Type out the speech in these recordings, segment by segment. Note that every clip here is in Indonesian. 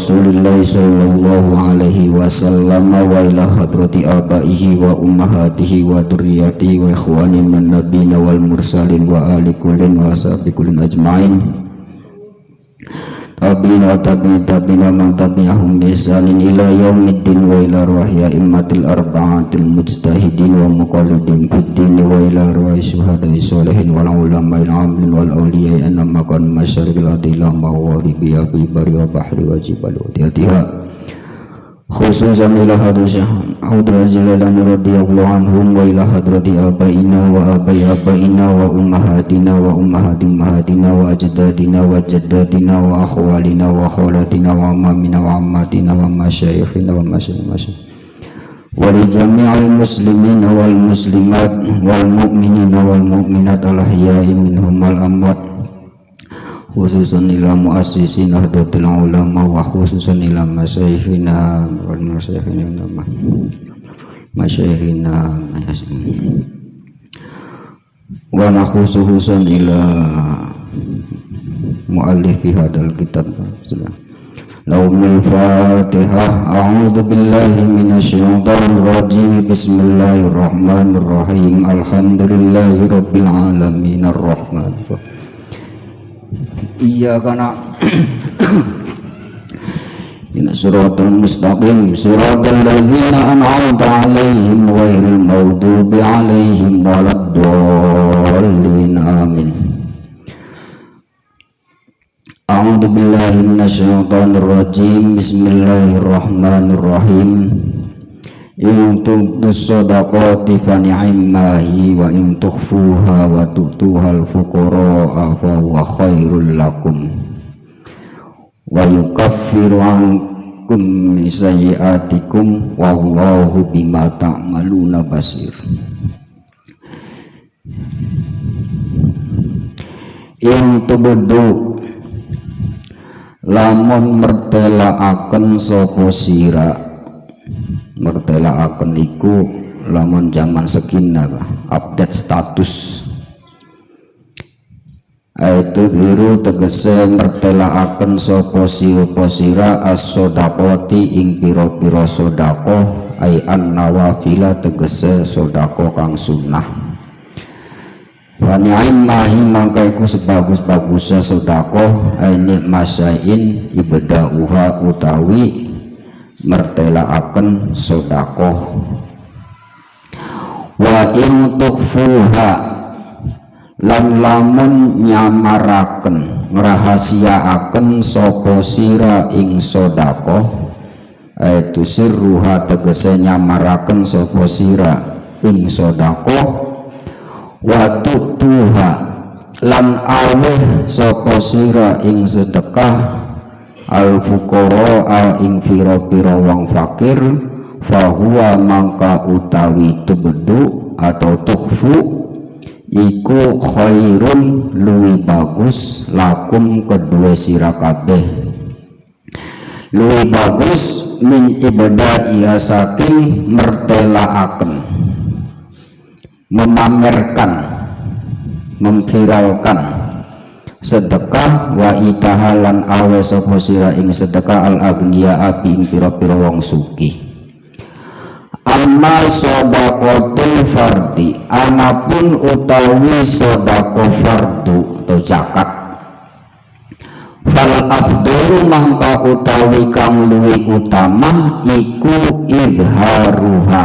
Rasulillah sallallahu alaihi wasallam wa ila hadrati abaihi wa ummahatihi wa dzurriyyatihi wa ikhwani min nabiyina wal mursalin wa ali kullin wa sahbi kullin ajmain tabi'in wa tabi'in wa man tabi'ahum bi ihsanin ila yaumiddin wa ila ruhi immatil arba'atil mujtahidin wa muqallidin fiddin wa ila ruhi syuhada'i sholihin wal ulama'il 'amilin wal awliya'i annama kan masyariqil ardi ila magharibi bil bari wa bahri wa jibal wadiyatiha khususan ila hadratil jalalain radhiyallahu anhum wa ila hadrati abaina wa abai abaina wa ummahatina wa ummahati ummahatina wa ajdadina wa jaddatina wa akhwalina wa khawlatina wa ammamina wa ammatina wa masyayikhina wa masyayikhina wa li jami'il muslimina wal muslimat wal mu'minina wal mu'minat al ahya'i minhum wal amwat khususan ila muassisin nahdlatul ulama wa khususan ila masyayikhina wal masyayikhina wa khususan ila muallifi hadzal kitab. Laumul Fatihah. A'udzu billahi minasyaitonir rajim. Bismillahirrahmanirrahim. Alhamdulillahi rabbil alamin arrahmanir rahim. Iya karena Inna suratul mustaqim suratul ladzina an'amta 'alaihim ghairil maghdubi 'alaihim waladdallin amin. A'udzu billahi minasyaitonir rajim. Bismillahirrahmanirrahim. In tubdus shadaqati fa ni'mahi wa in tukhfuha wa tu'tuhal fuqara'a fa huwa khairul lakum wa yukaffiru 'ankum min sayyi'atikum wallahu bima ta'maluna basir. In tubdu lamun mertelaaken sapa sira, mertelaaken iku lamun zaman sekinah update status itu biru tegese mertelaaken sapa sira as-shadaqati ing pira-pira sedekah ai an-nawafila tegese sedekah kang sunnah. Wa ni'mahi mangka iku sebagus-bagusnya sedekah ai nikmasain ibda'uha utawi mertelaaken sedekah. Wa in tukhfuha lan lamun nyamaraken ngrahasiaaken sapa sira ing sedekah itu sirruha tegese nyamaraken sapa sira ing sedekah wa tu'tuha lan aweh sapa sira ing sedekah al fuqara ing pira-pira wong fakir fahuwa mangka utawi tubdu atau tukhfu iku khairun luwi bagus lakum kedua sira kabeh, luwi bagus min ibada'i saking mertelaaken memamerkan memviralkan sedekah wa itahalan awe sapa sira ing sedekah al agniya api ing pira-pira wong sugih. Amma shadaqatul fardi anapun utawi sedekah fardu atau zakat fal afdalu mangka utawi kang luwih utama iku izharuha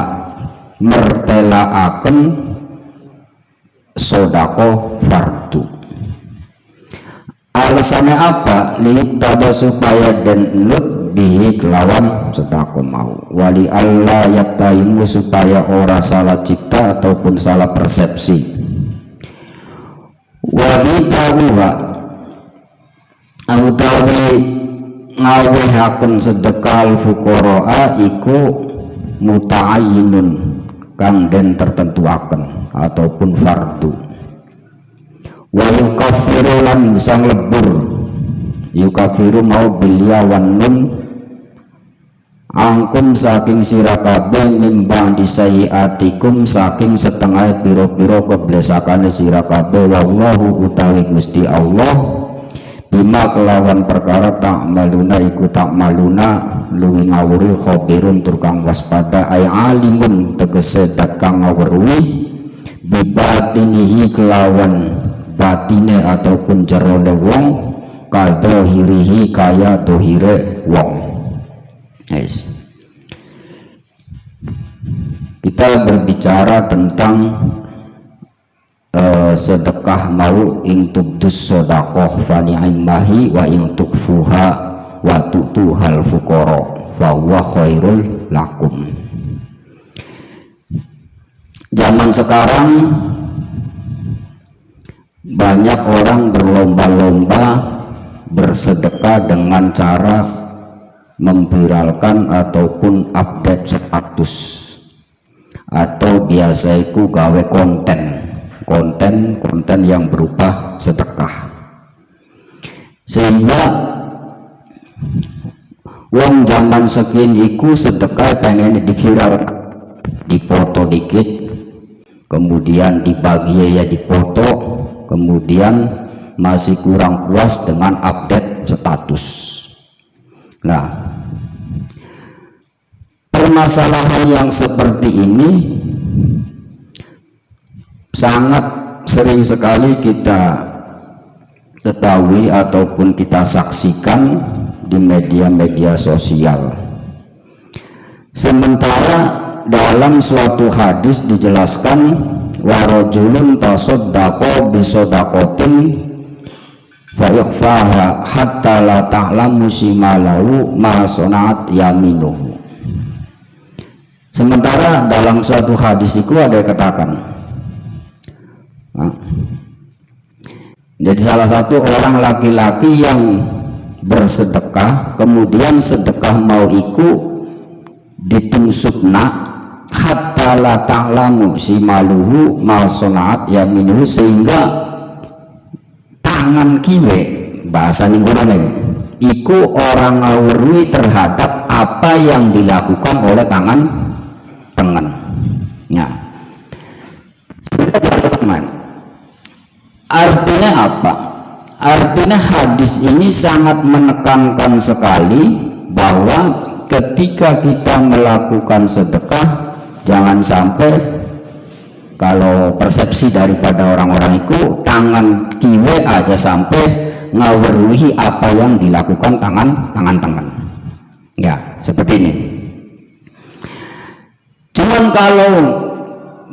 mertelaaken sedekah fardu. Alasannya apa? Tada supaya dan nut bihi kelawan sedekah mau. Wali Allah yaktaimu supaya ora salah cipta ataupun salah persepsi. Wabitahuha utawi ngawehaken sedekah fuqara iku muta'ayyinun kang den tertentuaken ataupun fardu. Wa yukafiru lan sang lebur yukafiru mau bilia wan nun angkum saking sira kabeh mimbang disayiatikum saking setengah piro-piro keblesakane sira kabeh wallahu utawi Gusti Allah bima kelawan perkara tak maluna iku tak maluna luwi ngawuri khabirun turkang waspada ay alimun tegese dat kang ngawuri bibatinihi kelawan batine ataupun jerone wong kadohirihi kaya dohire wong. Yes. Kita berbicara tentang sedekah mau ing tubdus sodakoh fani'immahi wa ing tukfuha wa tutuhal fuqara fa huwa khairul lakum. Zaman sekarang banyak orang berlomba-lomba bersedekah dengan cara memviralkan ataupun update status, atau biasa itu gawe konten yang berupa sedekah, sehingga wong zaman segini iku sedekah pengen diviral, dipoto dikit, kemudian dibagi ya dipoto, kemudian masih kurang puas dengan update status. Nah, permasalahan yang seperti ini sangat sering sekali kita ketahui ataupun kita saksikan di media-media sosial. Sementara dalam suatu hadis dijelaskan warajulun tasaddaqa bisadaqatin fa yakhfaha hatta la ta'lamu shimalahu ma sana'at yaminuhu. Sementara dalam suatu hadis itu ada yang katakan, jadi salah satu orang laki-laki yang bersedekah, kemudian sedekah mau iku ditunsukna hatta la ta'lamu shimaluhu ma sana'at yaminuhu, sehingga tangan kiwe bahasa ninggunane iku orang ngawurwi terhadap apa yang dilakukan oleh tangan ya. Sudah teman-teman, artinya apa? Artinya hadis ini sangat menekankan sekali bahwa ketika kita melakukan sedekah, jangan sampai kalau persepsi daripada orang-orang itu tangan kiwe aja sampai ngaweruhi apa yang dilakukan tangan ya, seperti ini. Cuman kalau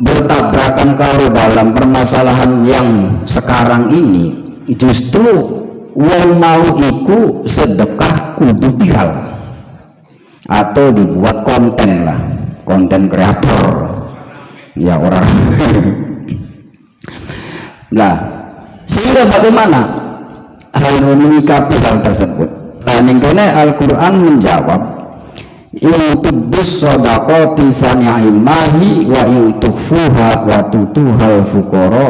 bertabrakan kalau dalam permasalahan yang sekarang ini, justru wong mau iku sedekah kudu viral atau dibuat konten lah, konten kreator ya orang. Nah, sehingga bagaimana hal menyikapi hal tersebut? Nah, ningkene Al-Quran menjawab, in tubdus shadaqati fa ni'mahi wa in tukhfuha wa tutuhal fuqara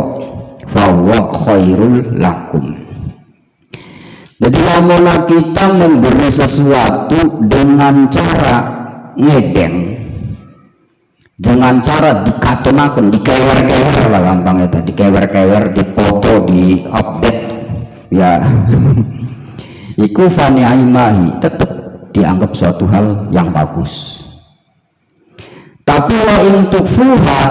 fa huwa khairul lakum. Jadi lamun kita memberi sesuatu dengan cara ngedeng, dengan cara dikatonaken, dikewer-kewer lah gampang itu, dikewer-kewer, dipoto, di update ya. Iku fa ni'mahi, tetap dianggap suatu hal yang bagus. Tapi wa in tukfuha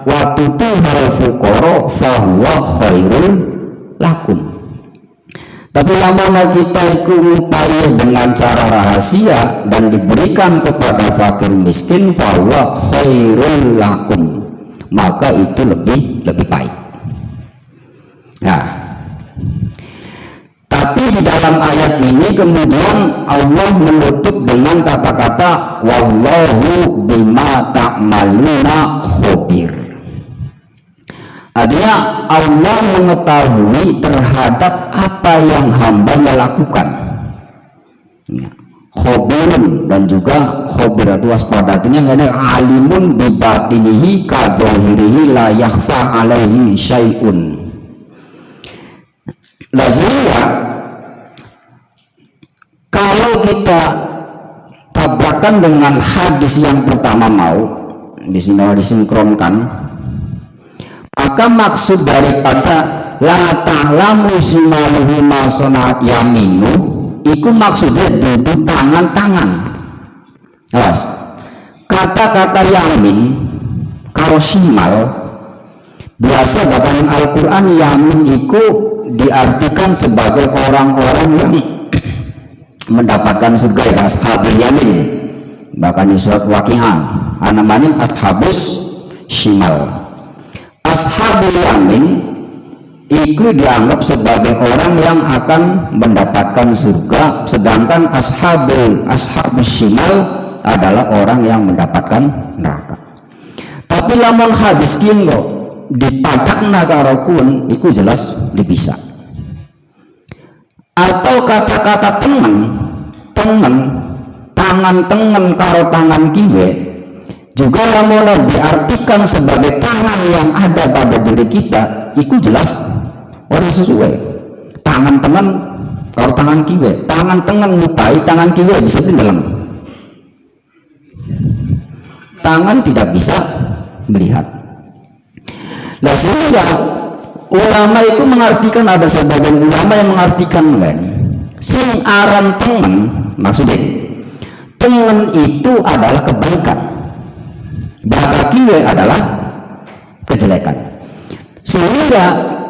wa tutuhal fuqara fa huwa khairul lakum. Tapi lama kita itu upaya dengan cara rahasia dan diberikan kepada fakir miskin, fa huwa khairul lakum, maka itu lebih baik. Nah, tapi di dalam ayat ini kemudian Allah menutup dengan kata-kata wallahu bima ta'maluna khabir. Artinya Allah mengetahui terhadap apa yang hambanya lakukan. Khabirun, dan juga khabir itu waspada, artinya alimun bibatinihi kadohirihi la yakhfa alaihi syai'un. Lazimnya kalau kita tabrakan dengan hadis yang pertama mau di sini disinkronkan, maka maksud daripada la ta'lamu shimaluhu ma sana'at yaminu iku maksudnya dudu tangan-tangan. Awas, kata-kata yamin karo shimal biasa dalam Al-Quran yamin iku diartikan sebagai orang-orang yang mendapatkan surga ya, ashabul yamin. Bahkan di surat Waqiah namanya ashabus shimal. Ashabul yamin itu dianggap sebagai orang yang akan mendapatkan surga, sedangkan ashabus shimal adalah orang yang mendapatkan neraka. Tapi lamun hadis kinggo dipadakna karo kun iku jelas dipisah. Atau kata-kata tangan tengen karo tangan kiwe juga lamun diartikan sebagai tangan yang ada pada diri kita, itu jelas orang sesuai. Tangan tengen karo tangan kiwe, tangan tengen lupai, tangan kiwe bisa tenggelam. Tangan tidak bisa melihat. Nah sehingga ulama itu mengartikan, ada sebagian ulama yang mengartikan kan, sing aran tengen maksudnya tengen itu adalah kebaikan, bahkan kiwe adalah kejelekan. Sehingga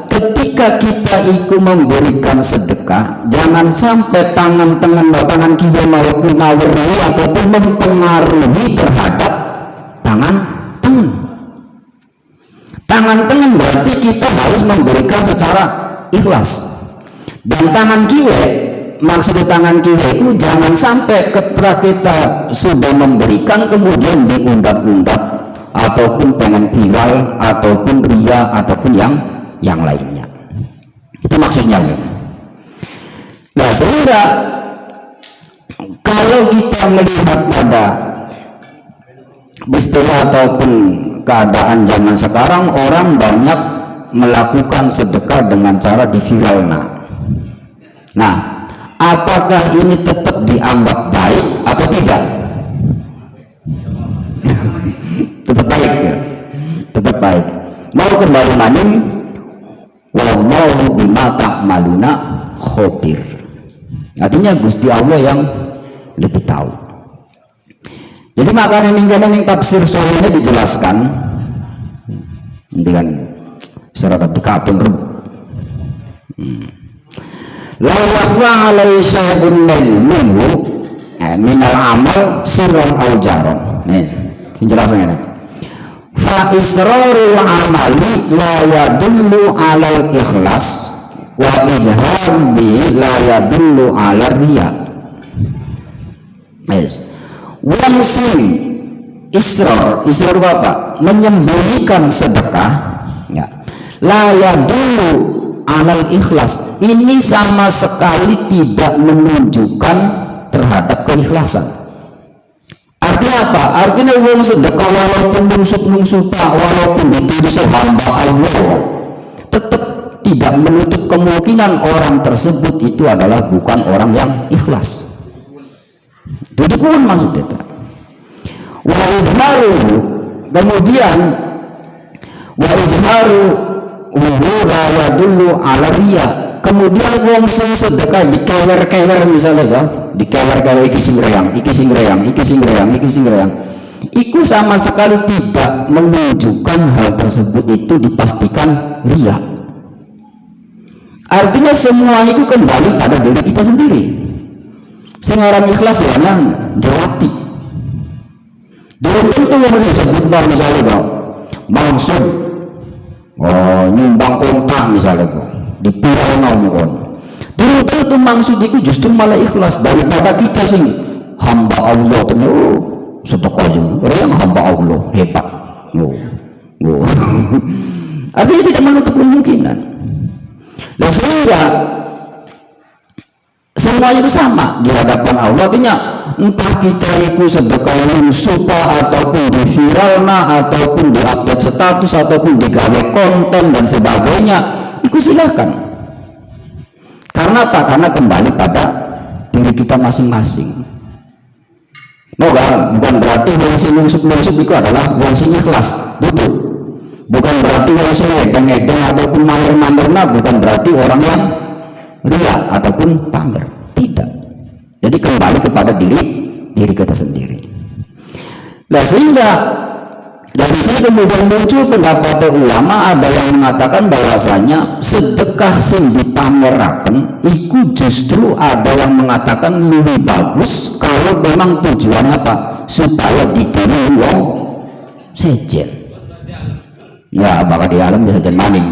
ketika kita ikut memberikan sedekah, jangan sampai tangan tengen atau tangan kiwe maupun nawari ataupun mempengaruhi terhadap tangan tengen. Tangan tengen berarti kita harus memberikan secara ikhlas. Dan tangan kiwe, maksud tangan kiwe itu jangan sampai ketika kita sudah memberikan kemudian diundak-undak ataupun pengen viral ataupun ria ataupun yang lainnya. Itu maksudnya ya. Nah sehingga kalau kita melihat pada istilah ataupun keadaan zaman sekarang, orang banyak melakukan sedekah dengan cara diviralna. Nah, apakah ini tetap dianggap baik atau tidak? Tetap baik ya? Tetap baik. Mau kembali maning, wallahu bima ta'maluna khabir. Artinya Gusti Allah yang lebih tahu. Jadi makanya ning tafsir soalnya dijelaskan dengan secara dekatun la yakhfa alaihi syai'un minhu minal amal sirran aw jaran. Nih, penjelasannya. Fa israrul amali la yadullu alal ikhlas wa izhar bi la yadullu ala riya. Yes. Wong sing israr apa? Menyembunyikan sedekah ya. La yadullu alal ikhlas, ini sama sekali tidak menunjukkan terhadap keikhlasan. Artinya apa? Artinya wong sedekah walaupun nungsut-nungsuta, walaupun ditulis hamba Allah, tetap tidak menutup kemungkinan orang tersebut itu adalah bukan orang yang ikhlas. Itu pun maksud itu. Wa izharu, kemudian wa izharu la yadullu ala riya. Kemudian wong sing sedekah dikewer-kewer misalnya ya, dikewer-kewer iki sing reyang, iki sing reyang, iki sing reyang, iki sing reyang. Iku sama sekali tidak menunjukkan hal tersebut itu dipastikan riya. Artinya semua itu kembali pada diri kita sendiri. Sing aran ikhlas ya nang jelati. Belum tentu yang disebut misalnya kok maksud nyumbang kontak misalnya kok dipirau ngomong. Belum tentu maksud itu justru malah ikhlas daripada kita sing hamba Allah tuh sedekah juga yang hamba Allah hebat. Artinya tidak menutup kemungkinan. Dan sehingga semuanya itu sama di hadapan Allah. Artinya entah kita itu sedekah supa ataupun di viralna ataupun di update status ataupun digawe konten dan sebagainya, itu silahkan. Karena apa? Karena kembali pada diri kita masing-masing. Bukan berarti wong sing nusuk itu adalah wong sing ikhlas, betul. Bukan berarti orang sedeng-edeng ataupun mamer-mamerna, bukan berarti orang yang ria ataupun pamer, tidak. Jadi kembali kepada diri kita sendiri. Nah, sehingga dari sini kemudian muncul pendapat ulama, ada yang mengatakan bahwasanya sedekah sing dipameraken iku justru ada yang mengatakan lebih bagus kalau memang tujuannya apa? Supaya ditiru wong sejen. Ya, bakal di alam bisa sejen maning.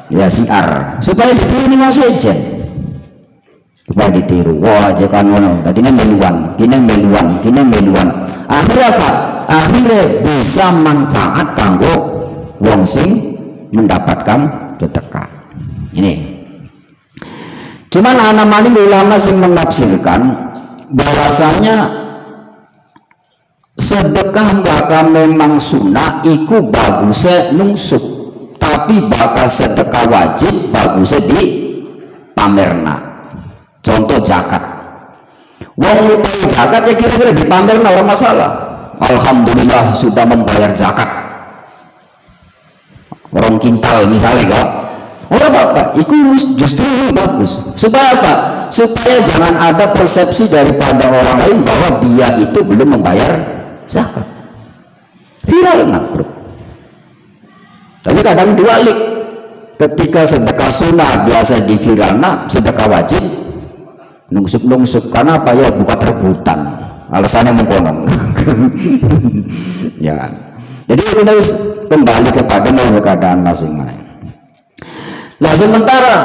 Ya siar, supaya ditiru wong sejen. Supaya ditiru. Wah, jekan ngono. Dadine meluan, kene meluan. Akhirnya apa? Akhirnya bisa manfaat kanggo wong sing mendapatkan sedekah. Ini. Cuman ana maning ulama sing menafsirkan bahwasanya sedekah bakal memang sunnah iku bagusnya nungsuk, tapi bakal sedekah wajib bagusnya di pamerna. Contoh zakat. Wong lupa zakat ya kira-kira di pamerna orang masalah. Alhamdulillah sudah membayar zakat orang kintal misalnya kak, orang apa? Itu justru bagus. Supaya apa? Supaya jangan ada persepsi daripada orang lain bahwa dia itu belum membayar zakat. Viral nggak bro? Tapi kadang dibalik, ketika sedekah sunnah biasa di viralna, sedekah wajib nungsuk karena apa ya? Buka terbutan. Alasannya mengkonon. Ya, jadi kita harus kembali kepada keadaan masing-masing. Nah, sementara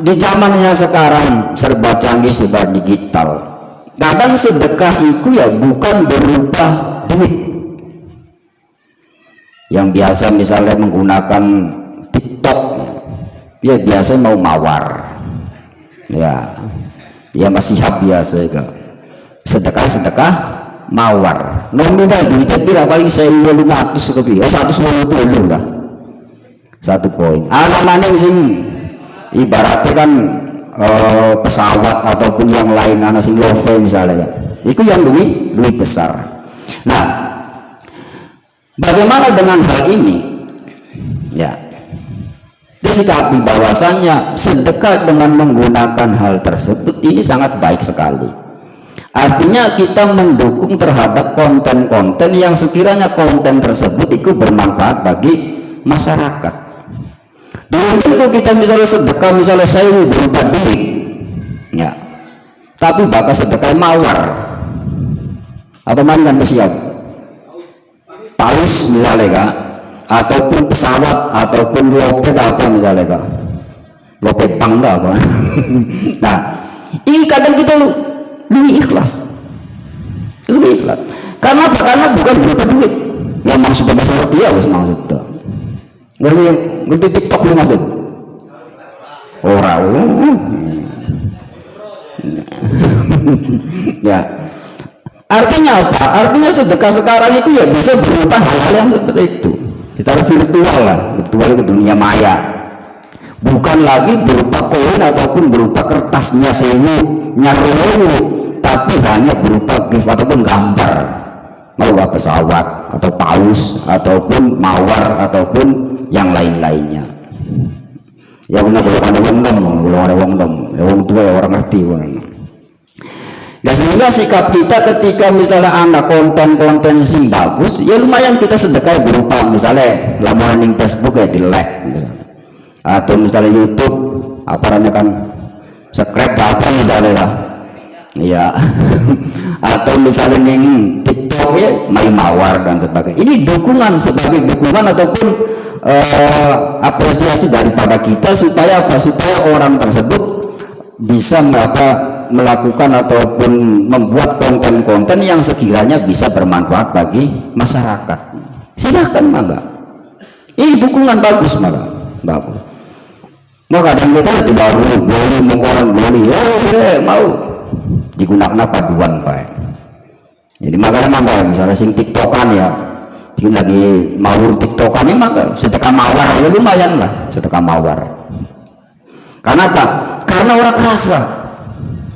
di zamannya sekarang serba canggih, serba digital, kadang sedekah itu ya bukan berupa duit yang biasa misalnya menggunakan TikTok, ya biasa mau mawar, ya masih biasa ya. Sedekah mawar nominal duitnya pira paling 1.800 lebih 150 lah 1 poin. Anak-anak sing ibaratnya kan pesawat ataupun yang lain, anak sing love misalnya ya, itu yang duit besar. Nah, bagaimana dengan hal ini ya? Disikapi bahwasanya sedekah dengan menggunakan hal tersebut ini sangat baik sekali. Artinya kita mendukung terhadap konten-konten yang sekiranya konten tersebut itu bermanfaat bagi masyarakat. Dulu kita misalnya sedekah misalnya saya berupa duit, ya, tapi bakal sedekah mawar atau mainkan pesiap, paus misalnya kak, ataupun pesawat ataupun lopet apa misalnya kak, lopet bangga apa. Nah, ini kadang kita lebih ikhlas karena apa? Karena bukan berupa duit yang maksudnya seperti ya maksudnya ngerti TikTok lu maksud orang ya, artinya apa? Artinya sedekah sekarang itu ya bisa berupa hal-hal yang seperti itu secara virtual lah, virtual ke dunia maya, bukan lagi berupa koin ataupun berupa kertasnya sewu nyaru, tapi hanya berupa gift ataupun gambar, mau pesawat atau paus ataupun mawar ataupun yang lain-lainnya. Ya benar, belum ada wong dom, ya wong tua ya orang ngerti. Dan sehingga sikap kita ketika misalnya ada konten-konten sing bagus, ya lumayan kita sedekah berupa misalnya lamunan di Facebook ya di like misalnya, atau misalnya YouTube apa namanya kan subscribe apa misalnya lah. Ya, atau misalnya ning TikTok ya main mawar dan sebagainya. Ini dukungan sebagai dukungan ataupun apresiasi daripada kita supaya apa? Supaya orang tersebut bisa melakukan ataupun membuat konten-konten yang sekiranya bisa bermanfaat bagi masyarakat. Silahkan mangga. Ini dukungan bagus malah, bagus. Maka kadang kita itu baru boleh mengorang boleh, ya mau digunakan paduan pak. Jadi makanya misalnya sing tiktokan ya, bikin lagi mawur tiktokan ini maka sedekah mawar ya lumayan lah sedekah mawar. Karena apa? Karena orang kerasa.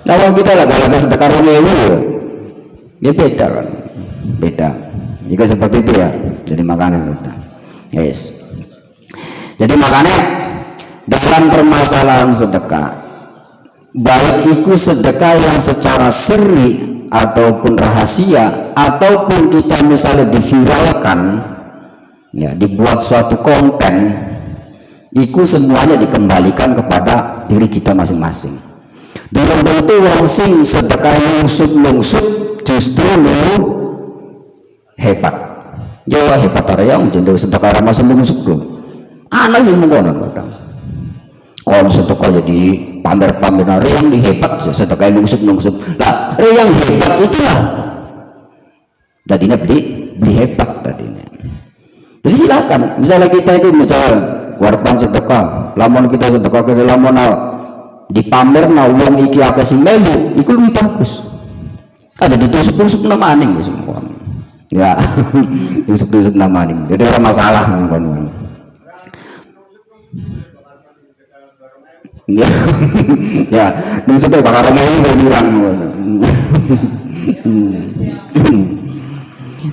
Kalau kita lah kalau sedekah remewu ya beda kan, beda. Jika seperti itu ya, jadi makanya kita. Yes. Jadi makanya dalam permasalahan sedekah, baik itu sedekah yang secara sirri ataupun rahasia, ataupun kita misalnya diviralkan, ya, dibuat suatu konten, itu semuanya dikembalikan kepada diri kita masing-masing. Dalam bentuk wong sing sedekah lungsut justru lu hebat. Ya hebat area yang jendela sedekah masuk lungsut dong. Anak sih mengkonon kadang. Kalau sedekah jadi pamer-pamer yang hebat, sedekah lungsut. Lah, yang hebat itulah. Tadinya beli hebat tadinya. Jadi silakan. Misalnya kita itu warpan sedekah, lamun kita sedekah ke lamun dipamer na wong iki akeh sing melu, iku luwih bagus. Ada ditusuk-tusuk nama aning wis mongkon. Ya, tusuk-tusuk nama aning. Jadi ora masalah mongkon. Ya, ya, nusuk bakar ngene bilang.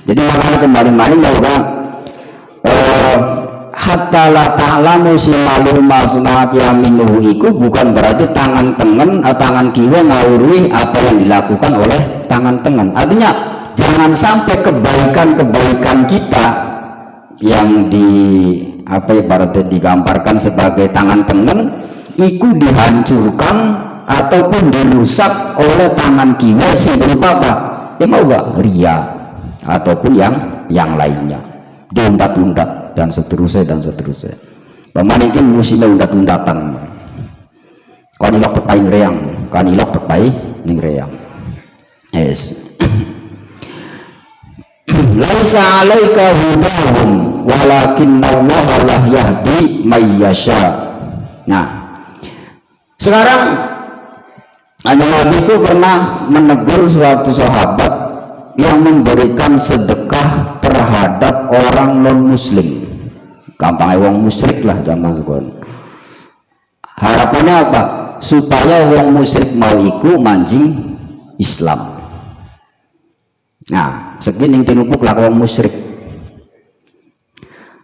Jadi makanya kembali-kembali bahwa hatta la ta'lamu simalul masna'at yaminuhu iku bukan berarti tangan tengen atau tangan kiwa ngawuri apa yang dilakukan oleh tangan tengen. Artinya jangan sampai kebaikan-kebaikan kita yang ibaratnya digambarkan sebagai tangan tengen iku dihancurkan ataupun dirusak oleh tangan kiwa sing berupa apa? Ya mau gak ria ataupun yang lainnya, diundat-undat dan seterusnya. Pemanikin musimnya undat-undatan. Kanilok tepai ngreang, kanilok tepai ngreang. Yes. Laisa 'alaika hudahum walakinallaha la yahdi may yasha. Nah, sekarang ada Nabi itu pernah menegur suatu sahabat yang memberikan sedekah terhadap orang non muslim, gampang wong musyrik lah zaman sekarang. Harapannya apa? Supaya wong musyrik mau iku mancing Islam. Nah, segini tinupuk lah wong musyrik.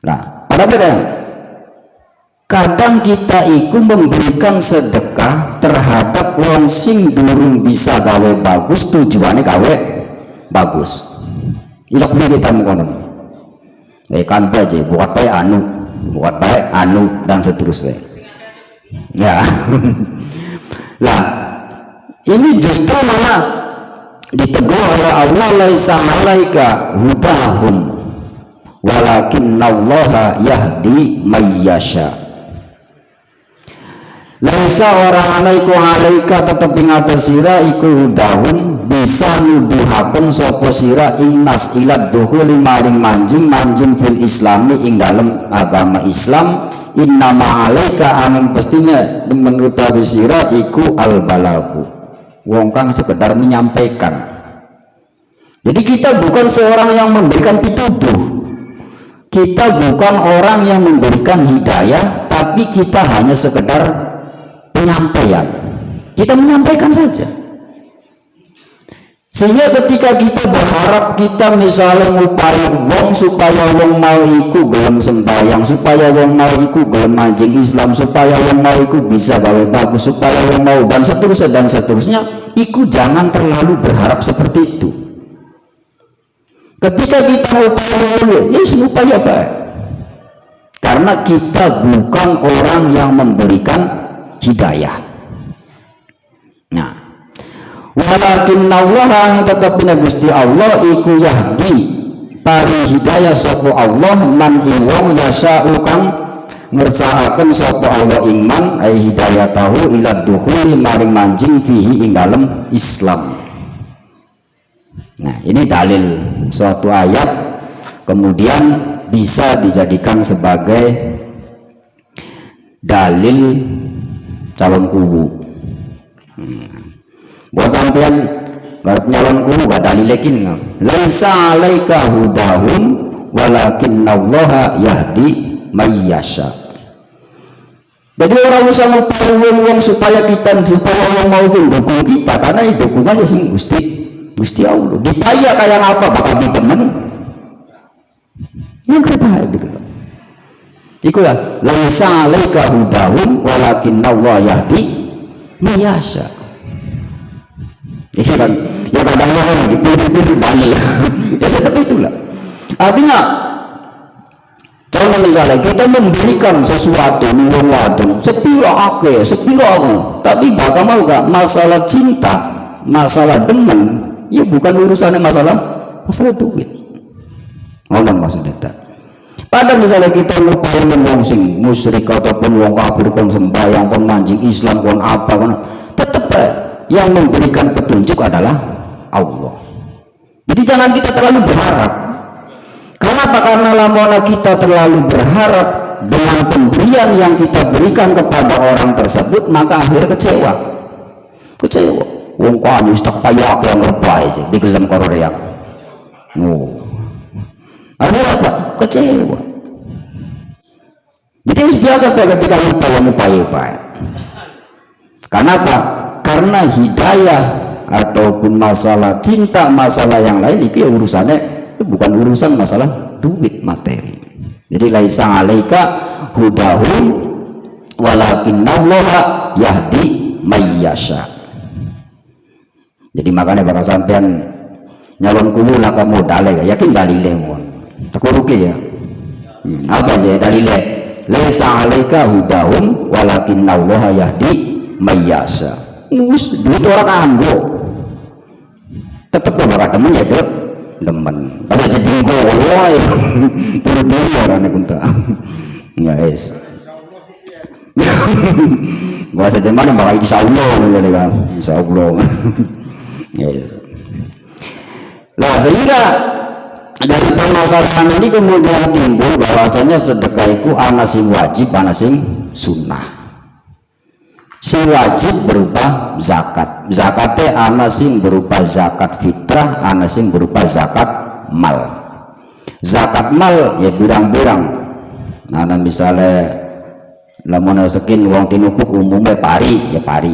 Nah, padahal kadang kita iku memberikan sedekah terhadap wong sing durung bisa gawe bagus, tujuannya gawe bagus. Ilok kita mengkonon. Kan baje buat baik anu dan seterusnya. Ya. Lah, ini justru malah ditegur oleh Allah, laisa 'alaika hudahum walakinnallaha yahdi may yasha. Laisa orang alaiku alaika tetep ing atas sira iku hudahum bisa nuduhaken sapa sira innas ilad dukhuli maring manjing fil islami ing dalem agama Islam. Innama alaika angin pastinya menurut sira iku al balagu, wong kang sekedar menyampaikan. Jadi kita bukan seorang yang memberikan pituduh, kita bukan orang yang memberikan hidayah, tapi kita hanya sekedar penyampaian. Kita menyampaikan saja. Sehingga ketika kita berharap kita misalnya ngupaya wong supaya wong mau iku gelem sembahyang, supaya wong mau iku gelem manjing Islam, supaya wong mau iku bisa gawe bagus, supaya wong mau dan seterusnya, iku jangan terlalu berharap seperti itu. Ketika kita upaya, ya upaya baik. Karena kita bukan orang yang memberikan hidayah. Nah, walakinnallaha yang tetap punya Gusti Allah iku yahdi pari hidayah sapa Allah man wong yasa'u kang ngersakaken sapa Allah iman ai hidayah tahu ila dukhuli maring manjing fihi ing dalem Islam. Nah, ini dalil suatu ayat kemudian bisa dijadikan sebagai dalil calon kubu. Buat sampean garap nyalon kubu gak dalilekin nggak? Laisa 'alaika hudahum walakinnallaha yahdi may yasha. Jadi orang usah ngupaya wong supaya orang mau dukung kita, karena dukungannya sih Gusti Allah. Dipaya kayak apa bakal ditemen? Yang terbaik gitu. Iku ya, laisa 'alaika hudahum walakinna Allah yahdi mayasha. Ya kan, ya kadang-kadang dipilih-pilih dalil. Ya seperti itulah. Artinya, contoh misalnya kita memberikan sesuatu wong wadon, sepiro akeh, sepiro aku, tapi bakal mau gak masalah cinta, masalah demen, ya bukan urusannya masalah duit. Ngono maksudnya. Pada misalnya kita ngupain wong sing musyrik ataupun wong kafir kon sembahyang kon mancing Islam kon apa kon, tetap yang memberikan petunjuk adalah Allah. Jadi jangan kita terlalu berharap. Kenapa? Karena lamona kita terlalu berharap dengan pemberian yang kita berikan kepada orang tersebut, maka akhirnya kecewa. Wong kami tak payah yang ngerpai aja di gelem korea. Akhirnya apa? Kecewa. Jadi biasa ketika upaya. Kenapa? Karena hidayah ataupun masalah cinta, masalah yang lain itu ya urusannya itu bukan urusan masalah duit materi. Jadi laisa 'alaika hudahum walakinallaha yahdi mayyasha. Jadi makanya bakal sampean nyalon kulo lah kamu dalil yakin dalile mon. Tekuruke ya. Apa sih dalile? Laisa 'alaika hudahum walakinallaha yahdi mayyasha. Nus duit orang anggo. Tetep ora temen ya, Dok. Demen. Tapi jadi gowo ya. Perlu orangnya kunta. Ya es. Bahasa Jerman malah insyaallah gitu kan. Insyaallah. Ya es. Nah, sehingga dari permasalahan ini kemudian timbul bahwasanya sedekah itu ana sing wajib, ana sing sunnah. Si wajib berupa zakat. Zakatnya ana sing berupa zakat fitrah, ana sing berupa zakat mal. Zakat mal ya birang-birang. Nah, misalnya lamun sekin wong tinupuk umumnya pari, ya pari.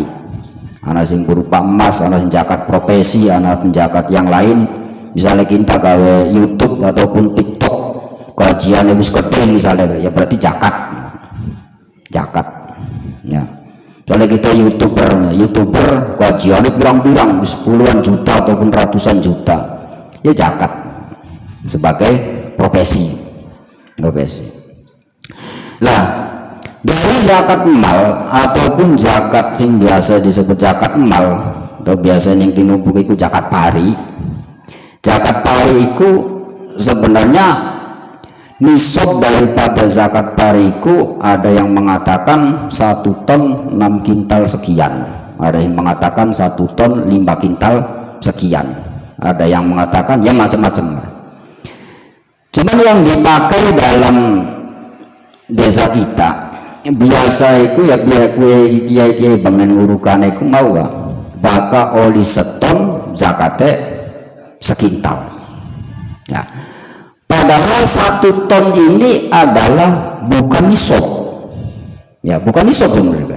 Ana sing berupa emas, ana sing zakat profesi, ana zakat yang lain. Misalnya kita gawe YouTube ataupun TikTok kajian wis gede misalnya, ya berarti zakat. Ya. Soalnya kita youtuber kajiannya pirang-pirang puluhan juta ataupun ratusan juta, ya zakat sebagai profesi. Lah dari zakat mal ataupun zakat sing biasa disebut zakat mal atau biasa yang tinubuk itu zakat pari. Zakat pari itu sebenarnya nisab daripada zakat pariku ada yang mengatakan 1 ton 6 kintal sekian, ada yang mengatakan 1 ton 5 kintal sekian, ada yang mengatakan ya macam-macam. Cuman yang dipakai dalam desa kita biasa itu ya biar kue kiai bangun urukan itu mau gak bakal oli seton zakatnya sekintal. Nah, padahal 1 ton ini adalah bukan nisab, ya bukan nisab mereka.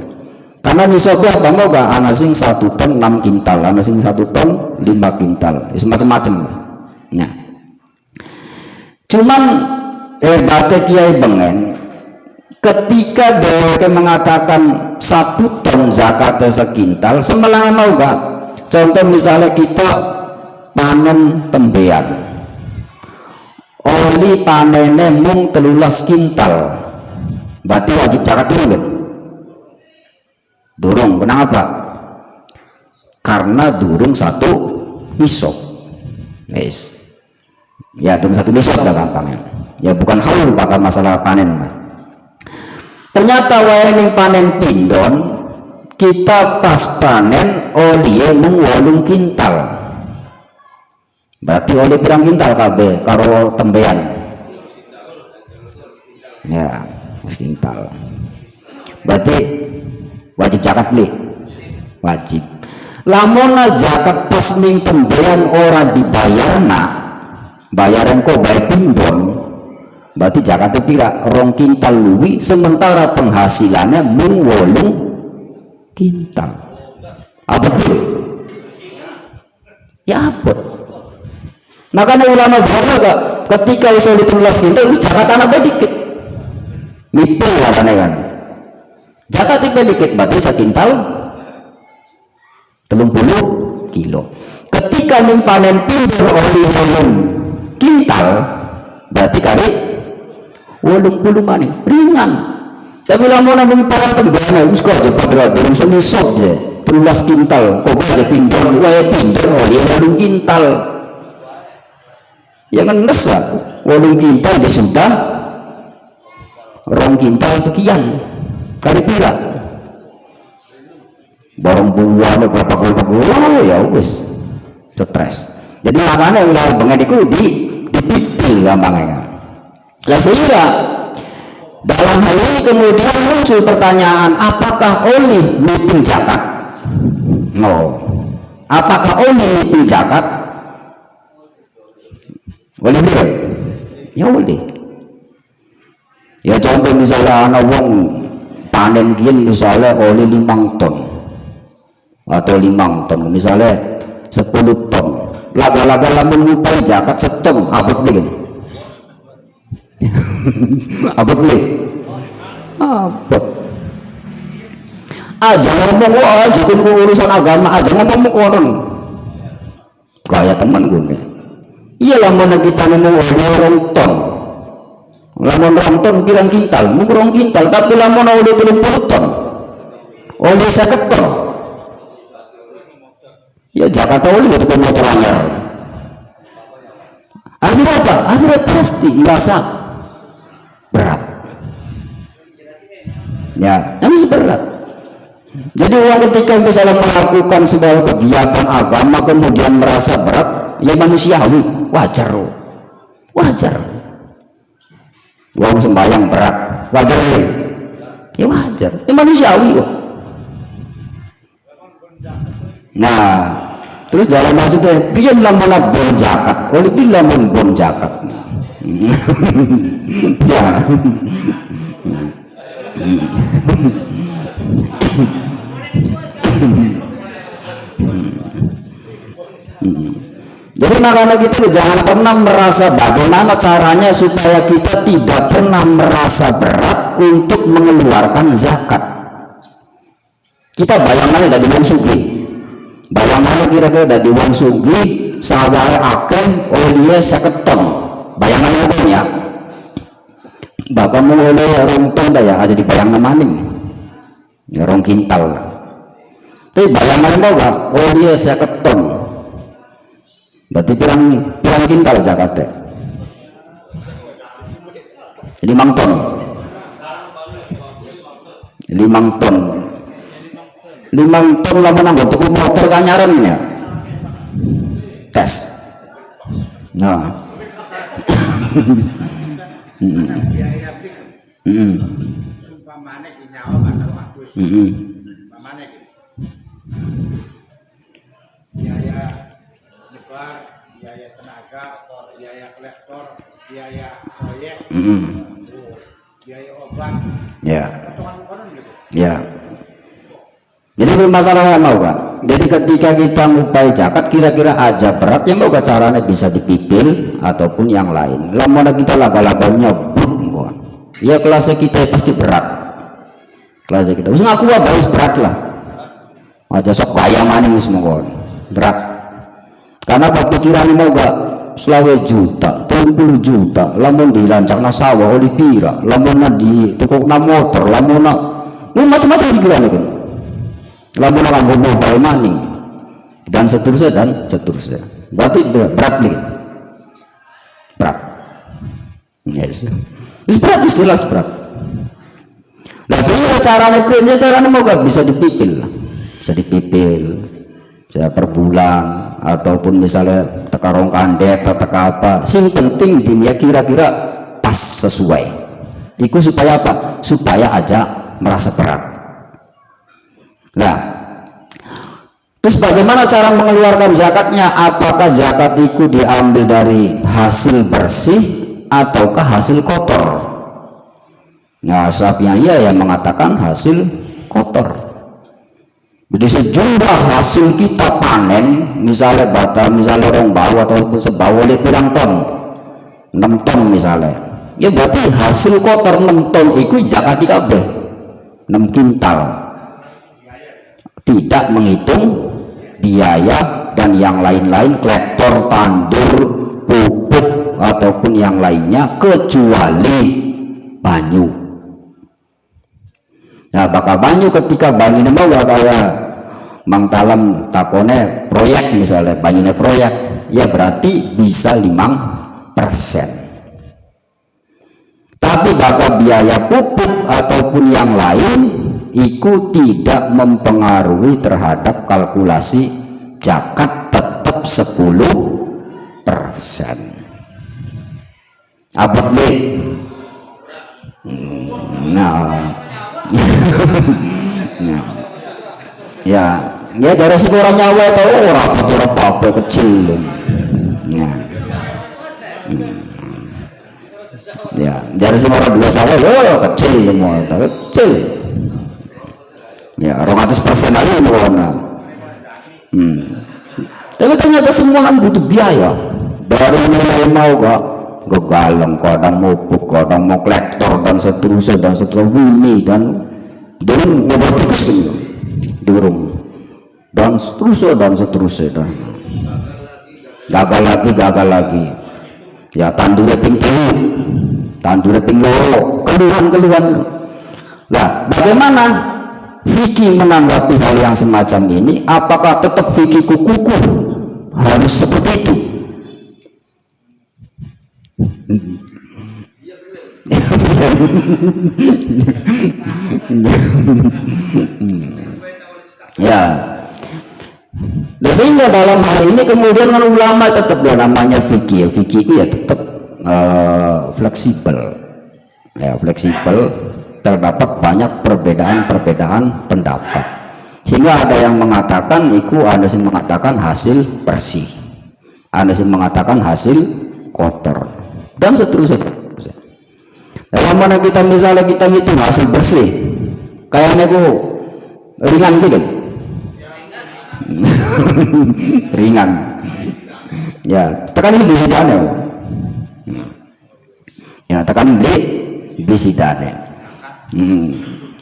Karena nisabnya apa mau gak? Ana sing 1 ton 6 kintal, ana sing 1 ton 5 kintal, macam-macam. Nah, cuman bate kiai bengen ketika mereka mengatakan 1 ton zakatnya sekintal, semelangnya mau gak? Contoh misalnya kita panen tembean. Oli panennya mung 13 kintal, berarti wajib zakat dulu kan? Durung. Kenapa? Karena durung 1 nisab. Guys, ya durung 1 nisab dah gampangnya. Ya bukan haul bakal masalah panen. Ternyata wae ning panen pindon kita pas panen oli mung 8 kintal. Berarti oleh pirang kintal kabeh karo tembean ya wis kintal, berarti wajib zakat beli wajib. Lamun zakat pas ning tembean ora dibayarna bayaran kok bae pindon, berarti zakatnya pira 2 kintal luwi sementara penghasilannya mung 8 kintal. Apa dulu ya apa? Makanya ulama beragama ketika usul 13 kintal zakat anak dikit. mipil katanya kan. Zakat dikit berarti sekintal 30 kilo. Ketika ning panen pinter oli holong kintal berarti kali 80 maning ringan. Tapi lamun ning panen tembane wis kok aja padha semisop je 13 kintal kok aja pinter wae pinter oli holong kintal. Ya kan nesa 8 kintal dia sudah 2 kintal sekian kali pira barang buahnya berapa kilo ya wis stres. Jadi makanya ulah bengen iku dipipil gampangnya. Lah sehingga dalam hal ini kemudian muncul pertanyaan, apakah oli mipil zakat? No. Apakah oli mipil zakat? Boleh tidak? Ya boleh. Ya contoh misalnya anak wong panen gini misalnya oli 5 ton atau 5 ton misalnya 10 ton laga-laga lamun ngupai zakat seton apa beli apa beli apa aja ngomong wah juga urusan agama aja ngomong orang kayak teman gue iya lamun kita ngomong orang ton lamun orang ton bilang kintal mau orang kintal tapi lamun udah 20 ton oleh 50 ton ya Jakarta oli itu motor anyar akhirnya apa? Akhirnya pasti merasa berat ya, ini berat. Jadi orang ketika misalnya melakukan sebuah kegiatan agama kemudian merasa berat ya manusiawi, wajar uang sembahyang berat wajar ya wajar ya manusiawi kok. Nah terus jalan maksudnya dia lamun bon zakat oleh dia lamun bon zakat ya jadi makanya kita jangan pernah merasa bagaimana caranya supaya kita tidak pernah merasa berat untuk mengeluarkan zakat. Kita bayangkan dari wong sugih, bayangkan kira-kira dari wong sugih saware akeh oleh 50 ton, bayangan apa ya? Bakal mau oleh 2 ton ya aja dibayang maning, ya 2 kintal. Tapi bayangan apa? Oleh 50 ton. Berarti pirang kintal zakatnya 5 ton 5 ton 5 ton lah menang untuk motor kanyaran ya tes nah biaya tenaga, biaya kolektor, biaya proyek, biaya obat, ya. Ya. Jadi masalahnya mau kan. Jadi ketika kita ngupai zakat kira-kira aja beratnya mau gak caranya bisa dipipil ataupun yang lain. Lamun kita laga-laga nyebut, ya kelasnya kita pasti berat. Kelasnya kita. Bisa ngaku harus berat lah. Aja sok bayang maning semua berat. Karena pikiran mau gak selawe juta 30 juta lamun dirancang sawah oleh pira lamun di tukuk motor lamun macam-macam pikiran itu lamun nganggo mobile money dan seterusnya berarti berat nih berat yes berat jelas berat. Nah sehingga caranya mau gak bisa dipipil bisa per bulan ataupun misalnya teka rong kandek atau teka apa sing penting dia kira-kira pas sesuai itu supaya apa? Supaya aja merasa berat. Nah terus bagaimana cara mengeluarkan zakatnya? Apakah zakat itu diambil dari hasil bersih ataukah hasil kotor? Nah Syafi'iyah yang mengatakan hasil kotor. Jadi sejumlah hasil kita panen misalnya bata misalnya orang bawa ataupun sebawa oleh pirang ton 6 ton misalnya ya berarti hasil kotor 6 ton itu zakat kabeh 6 kintal, tidak menghitung biaya dan yang lain-lain, kolektor, tandur, pupuk ataupun yang lainnya, kecuali banyu. Nah bakal banyu, ketika banyu mau kayak Mang Talam takone proyek, misalnya banyunya proyek, ya berarti bisa 5%. Tapi bakal biaya pupuk ataupun yang lain itu tidak mempengaruhi terhadap kalkulasi zakat, tetap 10%. Abad B. Nah. Nah. Ya dari si orang nyawa itu orang apa kecil. Ya dari si orang dua sawah kecil semua, kecil. Ya 200% aja warna. Tapi ternyata semua kan butuh biaya. Dari mulai mau gak gegaleng, kadang mau pupuk, kadang mau kolektor dan seterusnya ini dan durung ngobrol kesini, durung dan seterusnya dan gagal lagi. Ya tandurnya ping loro, keluhan. Lah bagaimana fikih menanggapi hal yang semacam ini? Apakah tetap fikih kuku harus seperti itu? Ya, dan sehingga dalam hal ini kemudian kan ulama tetap namanya fikih itu ya tetap fleksibel, terdapat banyak perbedaan pendapat, sehingga ada yang mengatakan ada yang mengatakan hasil bersih, ada yang mengatakan hasil kotor dan seterusnya. Dalam mana kita misalnya kita ngitung hasil bersih, kayaknya ringan gitu. Ringan. Ya, tekan ini bisidane. Ya, tekan bisidane.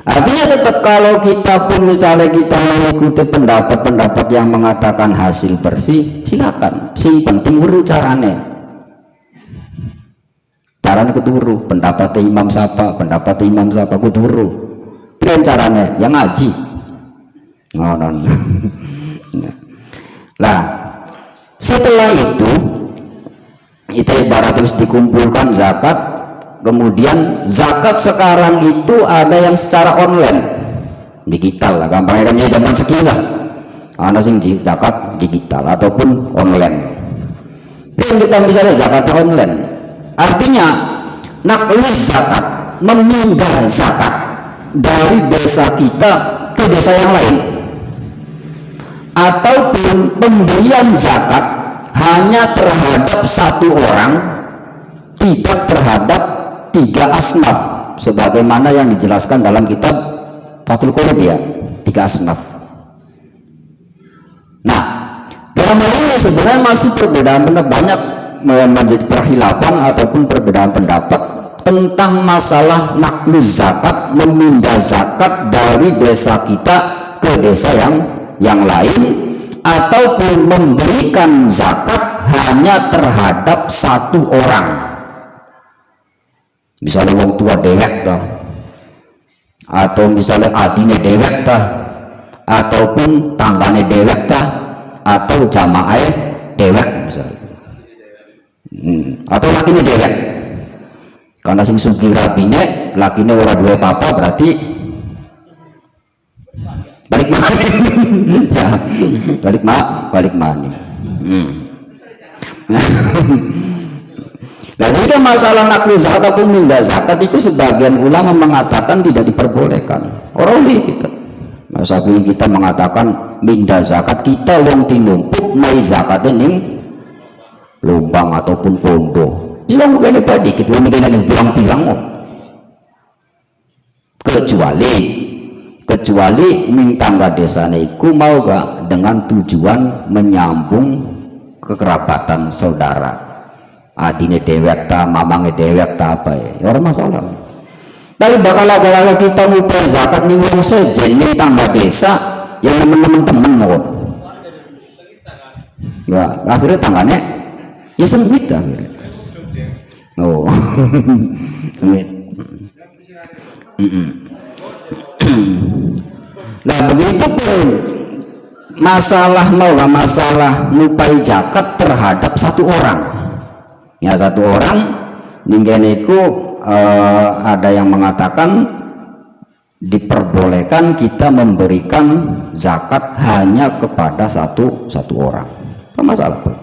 Artinya tetap kalau kita pun misalnya kita mengikuti pendapat yang mengatakan hasil bersih, silakan. Sing penting weruh carane. Caranya keturu, pendapat Imam Sapa keturu. Pian caranya yang ngaji. Ngonon. Lah, setelah itu ibarat terus dikumpulkan zakat, kemudian zakat sekarang itu ada yang secara online, digital lah, gampangnya zaman sekian lah. Ada sing zakat digital ataupun online. Dan kita misalnya zakat online, artinya naklus zakat, memindah zakat dari desa kita ke desa yang lain, ataupun pemberian zakat hanya terhadap satu orang, tidak terhadap 3 asnaf, sebagaimana yang dijelaskan dalam kitab Fathul Qorib ya, 3 asnaf. Nah, dalam hal ini sebenarnya masih perbedaan pendapat, banyak menjadi perkhilafan ataupun perbedaan pendapat tentang masalah naklus zakat, memindah zakat dari desa kita ke desa yang lain, ataupun memberikan zakat hanya terhadap satu orang, misalnya wong tua dewek dah, atau misalnya adine dewek dah, ataupun tanggane dewek dah, atau jamaah dewek misalnya, atau lakine dewek, karena sing sugih rabine lakine ora duwe apa berarti balik mana ya, balik mana. Nah, sehingga masalah naklus zakat ataupun mindah zakat itu sebagian ulama mengatakan tidak diperbolehkan. Orang di kita, Syafi'i kita mengatakan mindah zakat kita wong tinumpuk mai zakat ini lumbang ataupun pondok. Bisa mungkin apa dikit, mungkin yang pirang-pirang kecuali ning tangga desane iku mau gak dengan tujuan menyambung kekerabatan saudara, adine dewek ta, mamange dewek ta apa ya orang masalah. Tapi bakal agak kita ngupai zakat nih wong sejen nih tangga desa yang temen-temen mau. Ya akhirnya tangganya ya sempit akhirnya. Oh, sempit. Nah begitu pun masalah ngupai zakat terhadap satu orang. Ya satu orang ninggeniku ada yang mengatakan diperbolehkan kita memberikan zakat hanya kepada satu orang. Apa masalah tuh?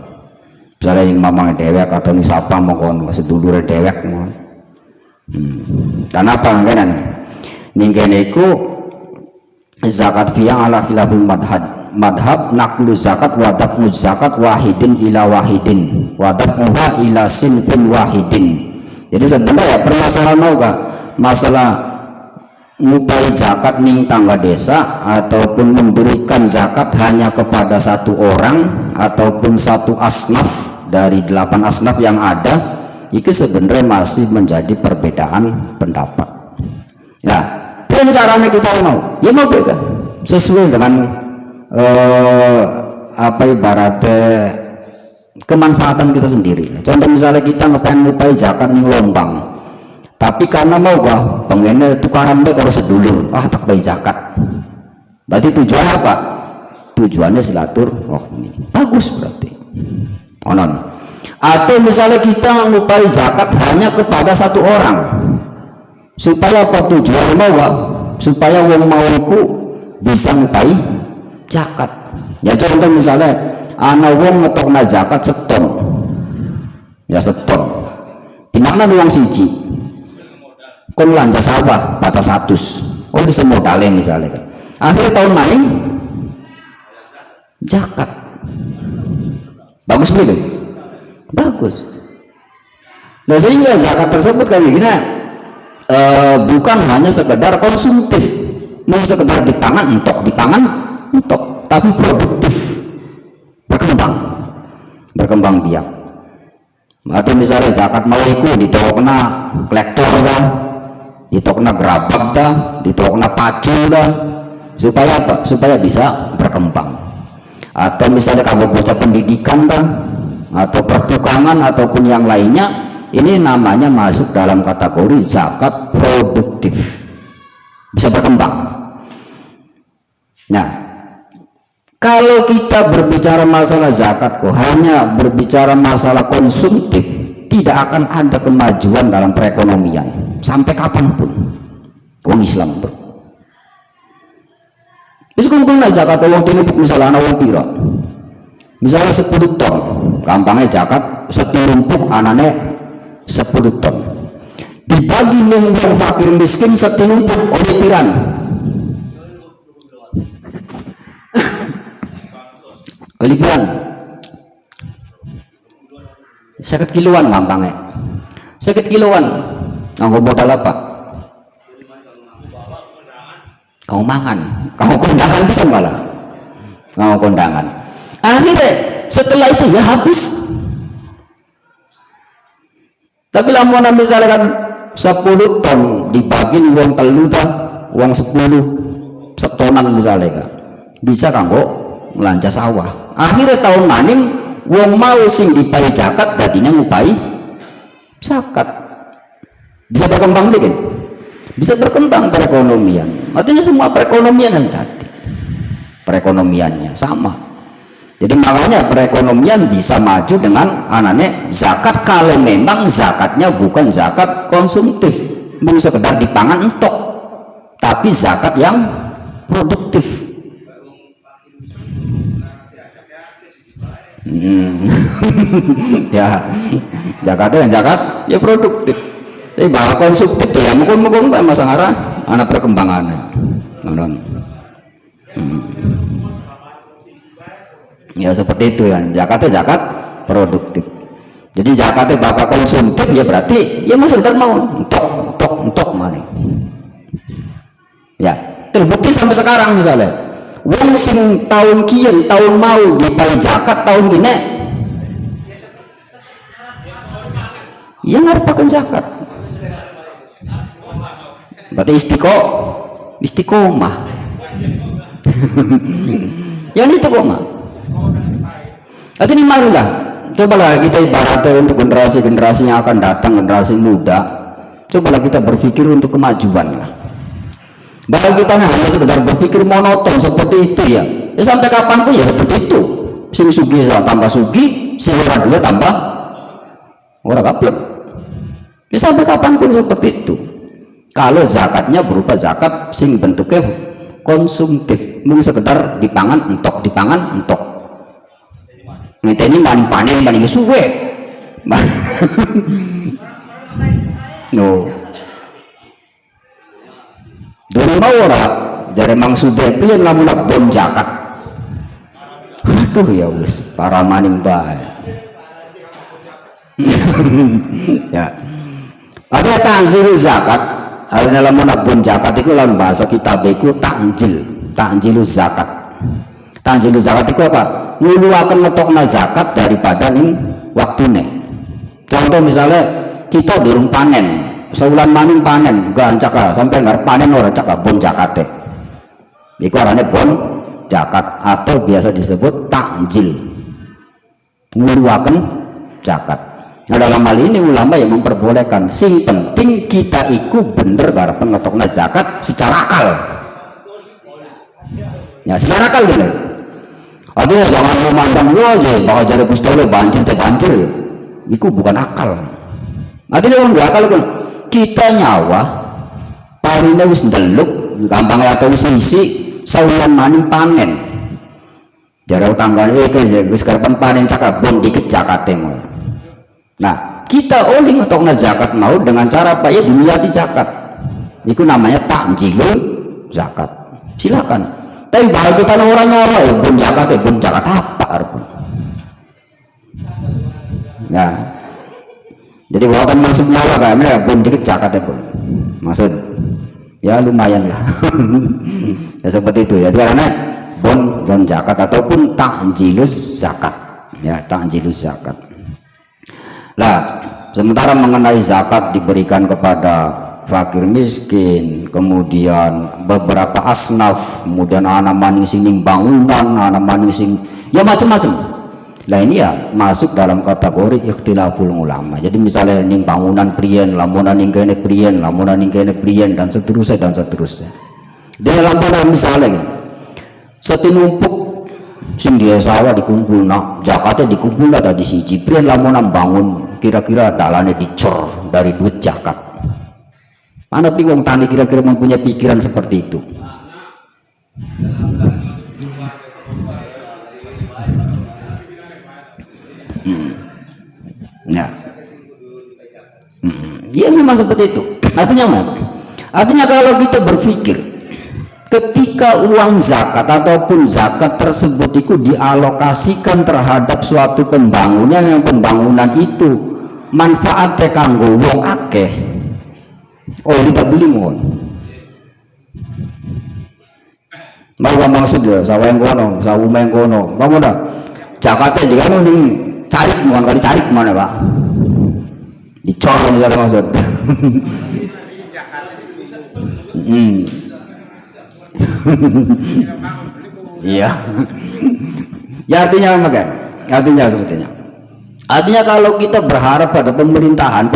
Misalnya yang mamang dewek atau nih siapa mau sedulur dewek mau. Kenapa kan? Ninggeniku zakat fiang ala khilaful madhab naklu zakat wadab zakat wahidin ila wahidin wadab ila sinfin wahidin. Jadi sebenarnya permasalahan mau gak masalah ngupai zakat ning tangga desa ataupun memberikan zakat hanya kepada satu orang ataupun satu asnaf dari 8 asnaf yang ada, itu sebenarnya masih menjadi perbedaan pendapat. Nah, dan caranya kita mau, ya mau beda sesuai dengan apa ibaratnya kemanfaatan kita sendiri. Contoh misalnya kita ngupai zakat nih lombang, tapi karena mau gak pengennya tukaran deh kalau sedulur, tak bayar zakat. Berarti tujuannya apa? Tujuannya silaturahmi. Bagus berarti. Onon. Atau misalnya kita ngupai zakat hanya kepada satu orang, supaya apa tujuannya mau gak? Supaya wong mauku bisa ngupai zakat. Ya contoh misalnya ana wong ngetokna zakat seton, ya seton tinakna uang siji kon lanja sawah batas 100 bisa modalnya misalnya kan. Akhir tahun main zakat bagus begitu, bagus. Nah sehingga zakat tersebut kan gini bukan hanya sekedar konsumtif, mau sekedar dipangan entok, tapi produktif, berkembang biak. Atau misalnya zakat mau ikut ditokna klektor dah, ditokna gerabak dah, ditokna pacu dah, supaya apa? Supaya bisa berkembang. Atau misalnya kamu bocah pendidikan dah, atau pertukangan ataupun yang lainnya, ini namanya masuk dalam kategori zakat produktif, bisa berkembang. Nah, kalau kita berbicara masalah zakat kok hanya berbicara masalah konsumtif, tidak akan ada kemajuan dalam perekonomian sampai kapanpun. Wong Islam bro. Bisa kumpulnya zakat wong tilipuk misalnya wong piro. Misalnya 10 ton, gampangnya zakat seturumpuk anane 10 ton. Dibagi ning wong fakir miskin seturumpuk oleh piran. Kelibuan 50 kiloan gampangnya 50 kiloan nganggo modal apa? Kamu mangan, kamu kondangan bisa malah kamu kondangan. Akhirnya setelah itu ya habis. Tapi lamun misalnya kan 10 ton dibagi uang telu dah, uang 10 setonan misalnya kan bisa kanggo melanja sawah. Akhirnya tahun maning wong mau sing dipai zakat dadinya ngupai zakat, bisa berkembang dikit, bisa berkembang perekonomian. Artinya semua perekonomian yang tadi perekonomiannya sama. Jadi makanya perekonomian bisa maju dengan anane zakat kalau memang zakatnya bukan zakat konsumtif, bukan sekedar dipangan entok, tapi zakat yang produktif. Ya zakatnya zakat ya produktif, tapi bahwa konsumtif ya mungkin masa ngarah anak perkembangannya ya seperti itu ya. Zakatnya zakat produktif, jadi zakatnya bapak konsumtif ya berarti ya maksudnya mau entok mana ya. Terbukti sampai sekarang misalnya wong sing tahun kian tahun mau dipai zakat tahun gini yang ngarepaken zakat. Berarti istiqomah. Yang istiqomah. Artinya marilah, cobalah kita ibaratnya untuk generasi-generasi yang akan datang, generasi muda, cobalah kita berpikir untuk kemajuan lah. Bahwa kita hanya sekedar berpikir monoton seperti itu ya sampai kapanpun ya seperti itu. Sing sugi tambah sugi, sing ora duwe tambah ora kaplek. Ya sampai kapanpun seperti itu. Kalau zakatnya berupa zakat sing bentuknya konsumtif, mung sekedar dipangan entok ngenteni maning panen maning suwe no dulu mau ora dari maksudnya piye lamun bon zakat. Aduh ya wis para maning bae. Ya ada tanzil zakat. Artinya lamun abun zakat itu lamun bahasa kitab iku takjilus zakat. Takjilus zakat itu apa? Nguluaken ngetokna zakat daripada ning waktune. Contoh misalnya kita durung panen, sewulan maning panen, gancak sampai ngarep panen ora cak bon zakate. Iku arane bon zakat atau biasa disebut takjil. Nguluaken zakat. Nah dalam hal ini ulama yang memperbolehkan, sing penting kita ikut bener karepen ngetokna zakat secara akal. Ya secara akal gitu. Artinya jangan memandang aja bakal jadi pistole banjir. Itu bukan akal. Artinya orang gak akal kan. Kita nyawa parine wis ndeluk, gampangnya atau wis isi sawulan maning panen. Jare tanggane iki wis karepen panen cakabon dikit zakate mau. Nah, kita oleh ngetokna zakat mau dengan cara apa ya diniati zakat. Itu namanya takjilul zakat. Silakan. Tapi bahwa kita orang nyala ya bon zakat apa arpun. Ya. Jadi bukan maksud nyala kan ya bon dikit zakat ya bon. Maksud ya lumayan lah. Ya seperti itu ya. Karena bon zakat ataupun takjilus zakat. Ya, takjilus zakat. Nah, sementara mengenai zakat diberikan kepada fakir miskin, kemudian beberapa asnaf, kemudian anak maning sing bangunan, anak maning sing ya macam-macam. Nah ini ya masuk dalam kategori ikhtilaful ulama. Jadi misalnya ning bangunan prien, lamunan ning kene prien, lamunan ning kene prien dan seterusnya. Dalam lamunan misalnya setinumpuk sing dia sawah dikumpul nak zakatnya dikumpul ada di siji prien lamunan bangun kira-kira dalane dicor dari duit zakat. Mana wong tani kira-kira mempunyai pikiran seperti itu. Ya. Ya memang seperti itu. Artinya apa? Artinya kalau kita berpikir ketika uang zakat ataupun zakat tersebut itu dialokasikan terhadap suatu pembangunan yang pembangunan itu manfaatnya kanggo wong akeh, oh kita beli mohon mau maksud ya sawah yang kono, sawah yang kono kamu dah zakatnya juga nih cari mohon kali cari kemana pak dicor misalnya maksud iya ya artinya apa kan? Artinya kalau kita berharap pada pemerintahan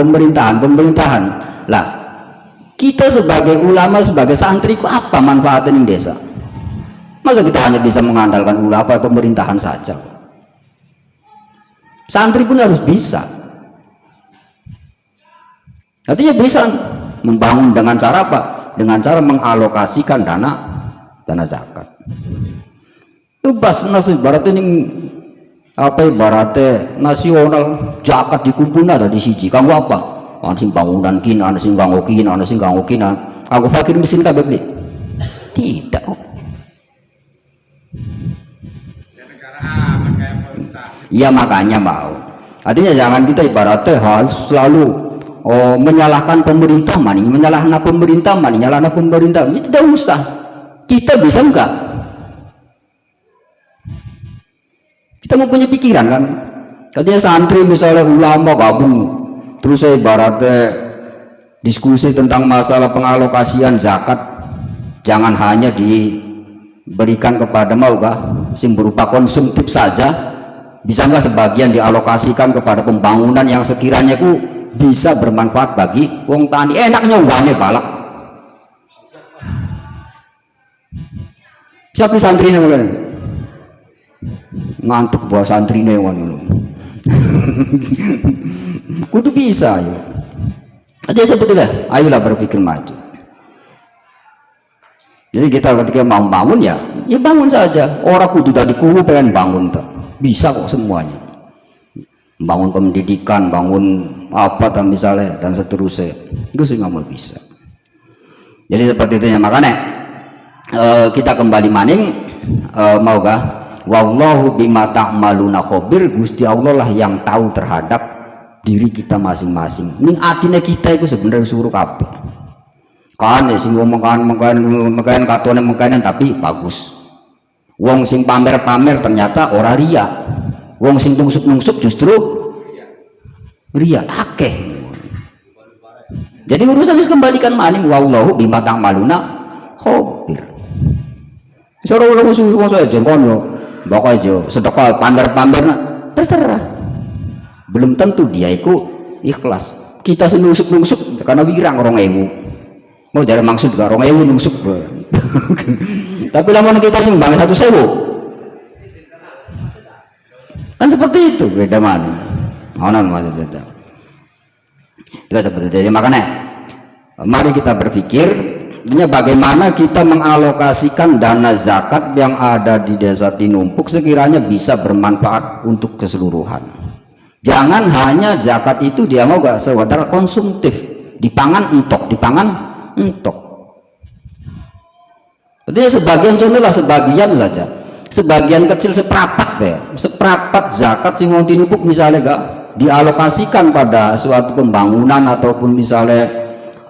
lah kita sebagai ulama sebagai santri apa manfaatnya di desa? Masa kita hanya bisa mengandalkan ulama pemerintahan saja? Santri pun harus bisa. Artinya bisa membangun dengan cara apa? Dengan cara mengalokasikan dana zakat. Itu basnas ibaratnya ini apa ibaratnya nasional zakat dikumpulkan ada di siji. Kanggo apa? Ana sing bangunan kin, ana sing kanggo kin, ana sing kanggo kin. Kanggo fakir miskin kabeh beli. Tidak. Iya makanya mau. Artinya jangan kita ibaratnya harus selalu menyalahkan pemerintah maning, menyalahkan pemerintah maning, nyalahkan pemerintah. Ini tidak usah. Kita bisa enggak? Kita mau punya pikiran kan? Katanya santri misalnya ulama gabung Terus saya ibaratnya diskusi tentang masalah pengalokasian zakat, jangan hanya diberikan kepada sing berupa konsumtif saja, bisa nggak sebagian dialokasikan kepada pembangunan yang sekiranya ku bisa bermanfaat bagi wong tani. Enaknya uangnya balak siapa santri namanya ngantuk buat santri newan kudu bisa ya aja sebetulnya. Ayolah berpikir maju. Jadi kita ketika mau bangun ya bangun saja. Orang kudu dari kubu pengen bangun tak bisa kok semuanya. Bangun pendidikan, bangun apa misalnya dan seterusnya. Itu sih nggak mau bisa. Jadi seperti itu ya, makanya kita kembali maning maukah? Wallahu bima ta'maluna khabir. Gusti Allah lah yang tahu terhadap diri kita masing-masing. Ning atine kita itu sebenarnya suruh kabeh. Kan sing mengkan katone mengkanan tapi bagus. Wong sing pamer-pamer ternyata ora ria. Wong sing nungsuk-nungsuk justru ria akeh. Jadi urusan harus kembalikan maning wallahu bima ta'maluna khabir. Soro-soro suruh saja kono. Bakal aja sedekah pamer-pamer terserah. Belum tentu dia ikut ikhlas. Kita senungsuk-nungsuk karena wirang 2000. Mau jadi maksud gak 2000 nungsuk bro. Tapi lama kita nyumbang 1.000 kan seperti itu beda mana maksudnya juga seperti itu. Makanya mari kita berpikir bagaimana kita mengalokasikan dana zakat yang ada di desa Tinumpuk sekiranya bisa bermanfaat untuk keseluruhan. Jangan hanya zakat itu dia mau gak sekedar konsumtif, dipangan entok. Jadi sebagian contohlah sebagian saja, sebagian kecil seprapat zakat sing wong Tinumpuk misalnya gak dialokasikan pada suatu pembangunan ataupun misalnya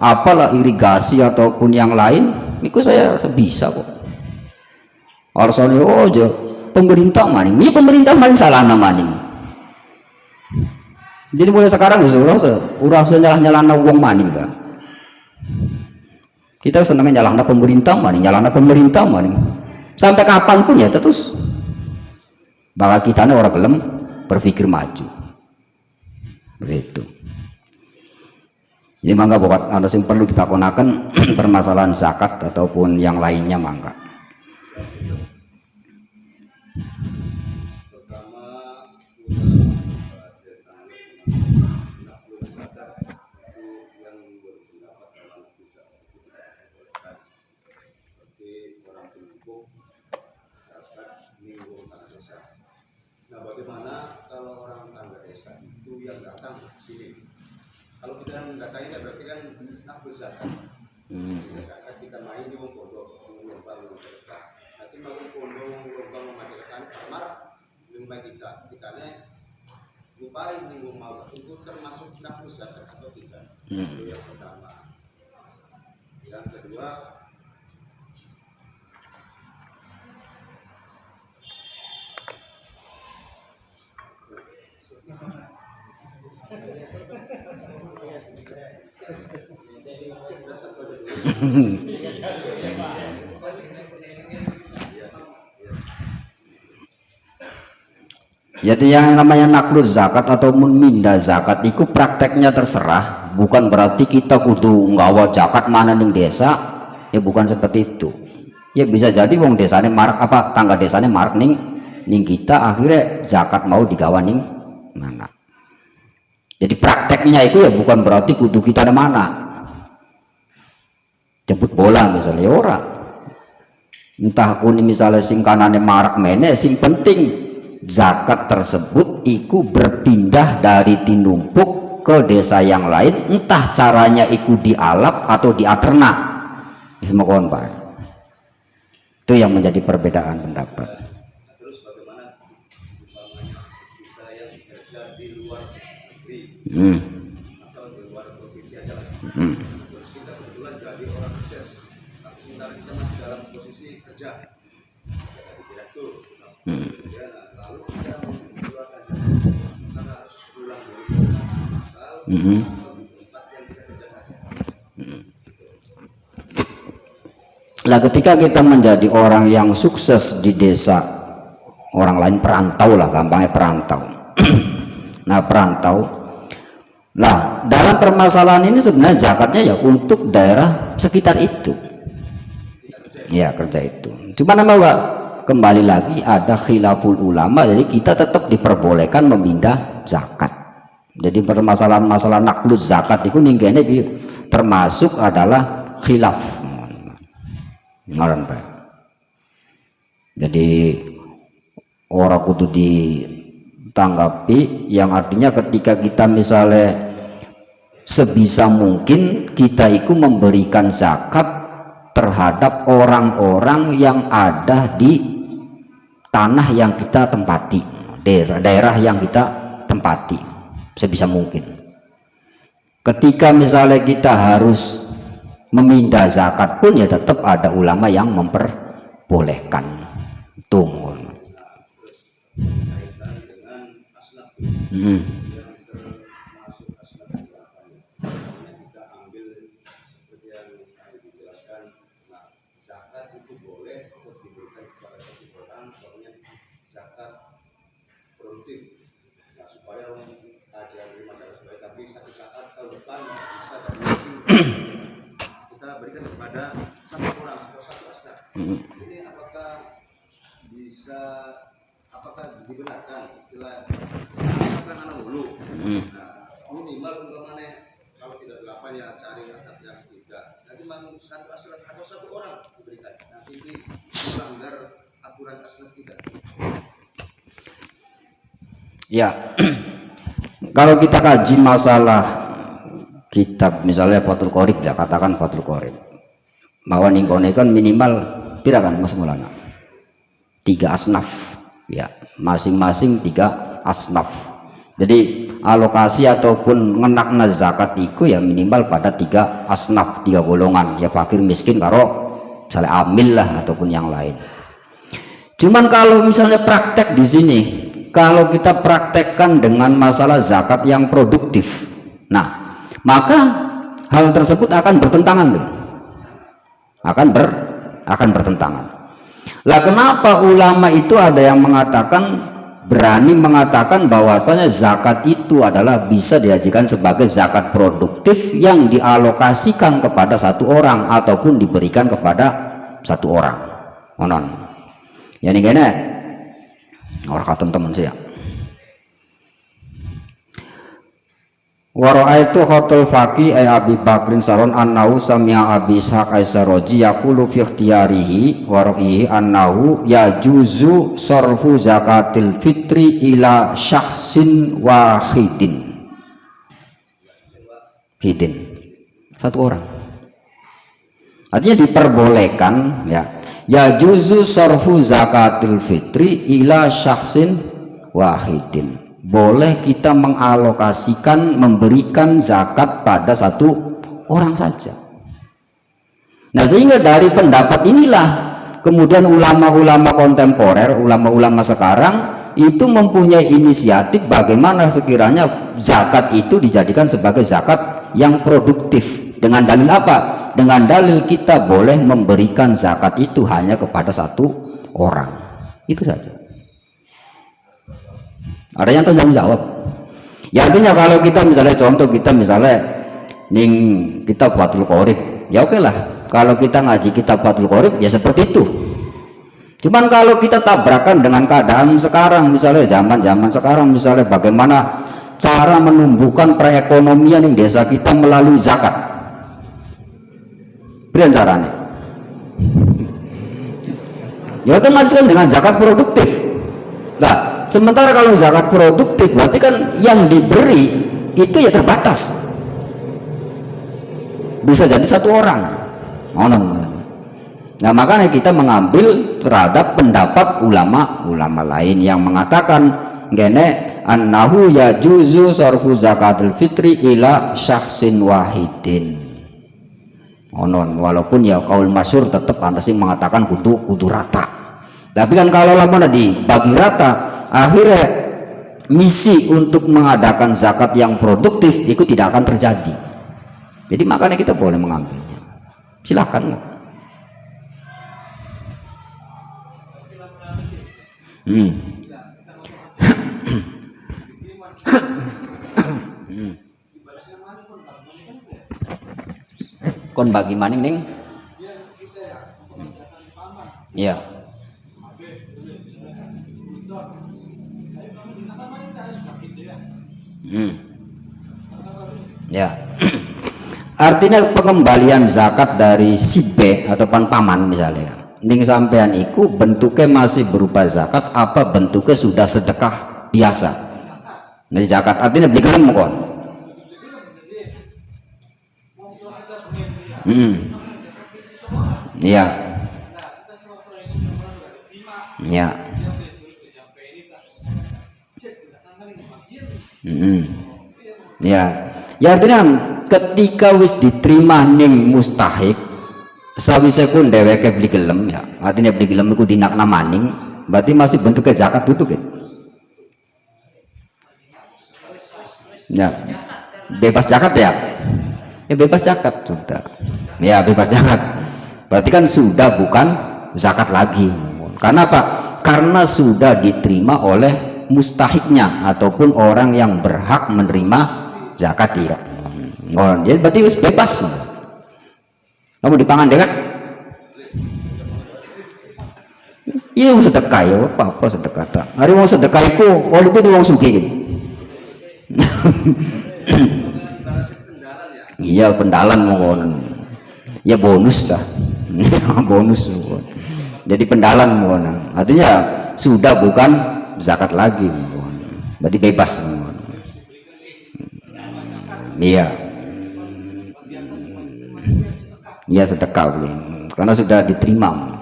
apalah irigasi ataupun yang lain, itu saya bisa kok. Alasannya pemerintah maning, ini pemerintah maning salah maning. Jadi mulai sekarang usah nyalah uang maning kan. Kita senangnya nyalahna pemerintah maning. Sampai kapanpun ya terus bakal kita orang gelem berpikir maju. Begitu. Jadi mangga buat ada yang perlu ditakonakan permasalahan zakat ataupun yang lainnya mangga. Nah, bagaimana kalau orang tangga desa itu yang datang ke sini? Kalau kita mendatangi berarti kan nak berzakat. Zakat kita main di pondok, mengumpul mereka. Nanti mau pondok mengumpul memamerkan kamar lima kita nih lupain minggu mau itu termasuk nak berzakat atau tidak? Itu yang pertama. Yang kedua, Jadi yang namanya naklus zakat ataupun minda zakat itu prakteknya terserah, bukan berarti kita kudu nggawa zakat mana ning desa, ya bukan seperti itu. Ya bisa jadi wong desane marak apa tangga desane marak ning kita akhirnya zakat mau digawa ning mana. Jadi prakteknya itu ya bukan berarti kudu kita ada mana. Jemput bola misalnya ora. Entah kuni misalnya sing kanane marak mene, sing penting zakat tersebut iku berpindah dari Tinumpuk ke desa yang lain, entah caranya iku dialap atau diaternak. Semua kawan Pak. Itu yang menjadi perbedaan pendapat. terus bagaimana kita yang bekerja di luar negeri atau di luar provinsi aja, terus kita kebetulan jadi orang sukses, tapi sementara kita masih dalam posisi kerja jadi direktur. Lalu kita mengeluarkan zakat karena harus pulang dari asal Lah ketika kita menjadi orang yang sukses di desa, orang lain perantau lah, gampangnya perantau. Nah perantau, nah dalam permasalahan ini sebenarnya zakatnya ya untuk daerah sekitar itu, ya kerja itu. Cuma nama enggak, kembali lagi ada khilaful ulama, jadi kita tetap diperbolehkan memindah zakat. Jadi permasalahan masalah naklus zakat itu ninggene termasuk adalah khilaf. Ngaran Pak. Jadi orang kudu ditanggapi, yang artinya ketika kita misalnya sebisa mungkin kita itu memberikan zakat terhadap orang-orang yang ada di tanah yang kita tempati, daerah yang kita tempati sebisa mungkin. Ketika misalnya kita harus memindah zakat pun ya tetap ada ulama yang memperbolehkan. Tunggu. Kita berikan kepada satu orang atau satu asnaf. Ini apakah bisa, apakah dibenarkan istilah kan anak dulu? Nah, minimal umpamanya kalau tidak 8 ya cari asnaf yang 3. Nanti memang satu asnaf atau satu orang diberikan. Nanti ini melanggar aturan asnaf tidak. Ya, kalau kita kaji masalah kitab misalnya Fathul Qorib, ya katakan Fathul Qorib, bahwa ningkone kan minimal pira kan Mas Maulana 3 asnaf, ya masing-masing 3 asnaf. Jadi alokasi ataupun ngenakna zakat itu ya minimal pada 3 asnaf, 3 golongan, ya fakir miskin karo misalnya amil lah ataupun yang lain. Cuman kalau misalnya praktek di sini, kalau kita praktekkan dengan masalah zakat yang produktif, nah maka hal tersebut akan bertentangan loh. Akan bertentangan. Lah kenapa ulama itu ada yang mengatakan, berani mengatakan bahwasanya zakat itu adalah bisa diajikan sebagai zakat produktif yang dialokasikan kepada satu orang ataupun diberikan kepada satu orang. Onon. Ya ini gini orang kata teman saya. Wara'aitu khatul faqih ay Abi Bakrin Saron annahu sami'a Abi Ishaq Aisaroji yaqulu fi ikhtiyarihi wara'ihi annahu yajuzu sarfu zakatil fitri ila syahsin wahidin. Satu orang. Artinya diperbolehkan ya. Yajuzu sarfu zakatil fitri ila syahsin wahidin. Boleh kita mengalokasikan, memberikan zakat pada satu orang saja. Nah sehingga dari pendapat inilah kemudian ulama-ulama kontemporer, ulama-ulama sekarang itu mempunyai inisiatif bagaimana sekiranya zakat itu dijadikan sebagai zakat yang produktif. Dengan dalil apa? Dengan dalil kita boleh memberikan zakat itu hanya kepada satu orang. Itu saja. Ada yang tanggung jawab. Ya artinya kalau kita misalnya contoh kita misalnya ning kitab Fathul Qorib, ya oke lah. Kalau kita ngaji kitab Fathul Qorib ya seperti itu. Cuman kalau kita tabrakan dengan keadaan sekarang, misalnya zaman sekarang, misalnya bagaimana cara menumbuhkan perekonomian di desa kita melalui zakat. Berian caranya. Ya otomatis kan dengan zakat produktif. Nah, sementara kalau zakat produktif berarti kan yang diberi itu ya terbatas, bisa jadi satu orang. Nah makanya kita mengambil terhadap pendapat ulama lain yang mengatakan gene annahu yajuzu sarfu zakatul fitri ila syahsin wahidin. Walaupun ya kaul masyhur tetap ada sih mengatakan kudu rata. Tapi kan kalau lama dibagi rata, akhirnya misi untuk mengadakan zakat yang produktif itu tidak akan terjadi. Jadi makanya kita boleh mengambilnya, silakan. Kon bagi maning ning ya. Ya. Artinya pengembalian zakat dari si B atau paman misalnya ning sampean iku bentuknya masih berupa zakat apa bentuknya sudah sedekah biasa. Nah, zakat artinya beli gelem kon. Iya. Ya. Ya. Ya artinya ketika wis diterima ning mustahik sawise ku dheweke beli gelem ya. Artinya beli gelem iku dinakna maning, berarti masih bentuknya zakat tutup ya. Ya. Bebas zakat ya. Ya bebas zakat sudah. Ya bebas zakat. Berarti kan sudah bukan zakat lagi. Karena apa? Karena sudah diterima oleh mustahiknya ataupun orang yang berhak menerima zakat ya. Oh, jadi berarti wis bebas. Kamu dipangan deh kan? Iya mau sedekah ya apa sedekah tak. Hari mau sedekah itu walaupun di wong sugih. Iya pendalan mohon. Ya bonus dah. Bonus mohon. Jadi pendalan mohon. Artinya sudah bukan zakat lagi mohon. Berarti bebas mohon. Iya. Iya sedekah boleh. Karena sudah diterima.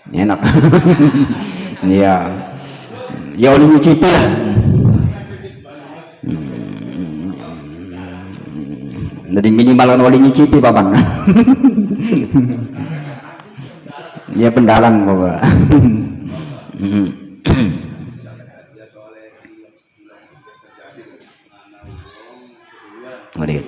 Enak. Iya. Ya oleh nyicipi lah. Jadi minimal kan oleh nyicipi papan. Ya pendalan bapak. Mari.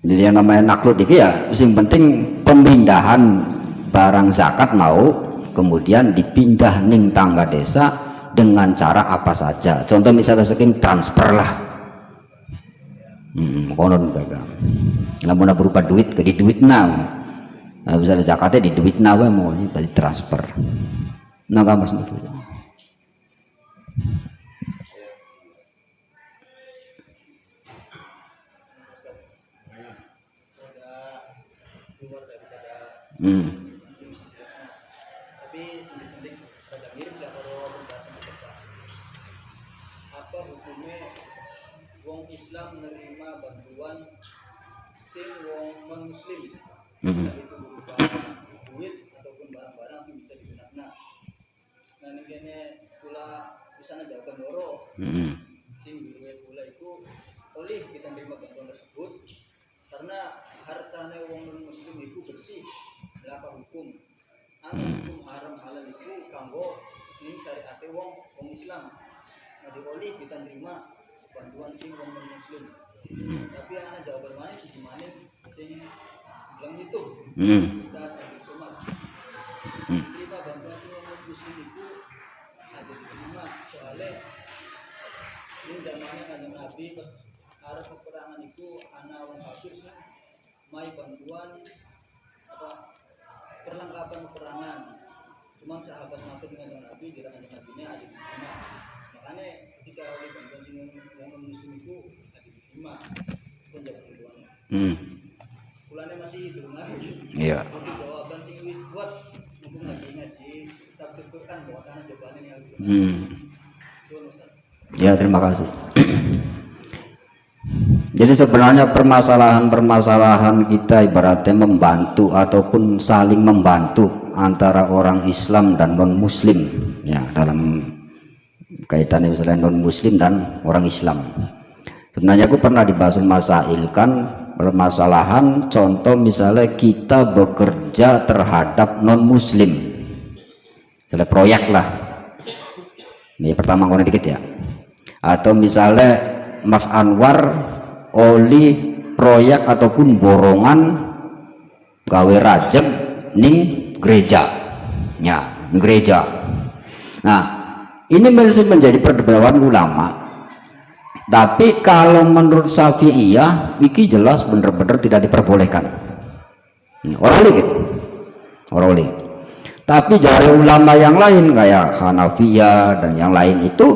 Jadi yang namanya naklud itu ya yang penting pemindahan barang zakat mau kemudian dipindah ning tangga desa dengan cara apa saja. Contoh misalnya saking transfer lah. Konon pegang. Lamun berupa duit ke di duit now. Nah, misalnya zakatnya di duit now mau berarti transfer. Nah, Mas begitu. Tapi sedikit rada mirip lah kalau pembahasan kita. Apa hukumnya wong Islam menerima bantuan sing wong non Muslim, itu berupa duit ataupun barang-barang sing bisa digunakan. Nah ini pula bisa jawaban loro. Sing duwe pula itu oleh kita menerima bantuan tersebut karena hartanya wong non Muslim itu bersih. Apa hukum? Hukum haram halal itu kanggo ini syariat wong Islam. Nah dioleh kita terima bantuan sing wong Muslim. Tapi anak jawaban mana sih mana sing bilang itu? Ustaz Abdul Somad. Terima bantuan sing wong Muslim itu ada diterima soalnya ini zamannya kanjeng Nabi pas arep peperangan itu anak wong kafir sih mai bantuan apa perlengkapan peperangan. Cuma sahabat mati dengan Nabi di kanjeng Nabi-nya ada diterima. Makanya ketika oleh bantuan sing yang Muslim itu ada diterima. Itu jadi keduanya. Bulannya masih belum lagi. Iya. Tapi jawaban sing buat Karena jawabannya yang lebih Ya, terima kasih. Jadi sebenarnya permasalahan kita ibaratnya membantu ataupun saling membantu antara orang Islam dan non Muslim, ya, dalam kaitannya misalnya non Muslim dan orang Islam. Sebenarnya aku pernah dibahas masailkan permasalahan contoh misalnya kita bekerja terhadap non Muslim, misalnya proyek lah, ini pertama ngomong dikit ya, atau misalnya Mas Anwar oli proyek ataupun borongan gawe rajek ning gereja, ya, gereja. Nah, ini masih menjadi perdebatan ulama. Tapi kalau menurut Syafi'iyah, iki jelas bener-bener tidak diperbolehkan. Orang gitu, orang oleh. Tapi dari ulama yang lain kayak Hanafiyah dan yang lain itu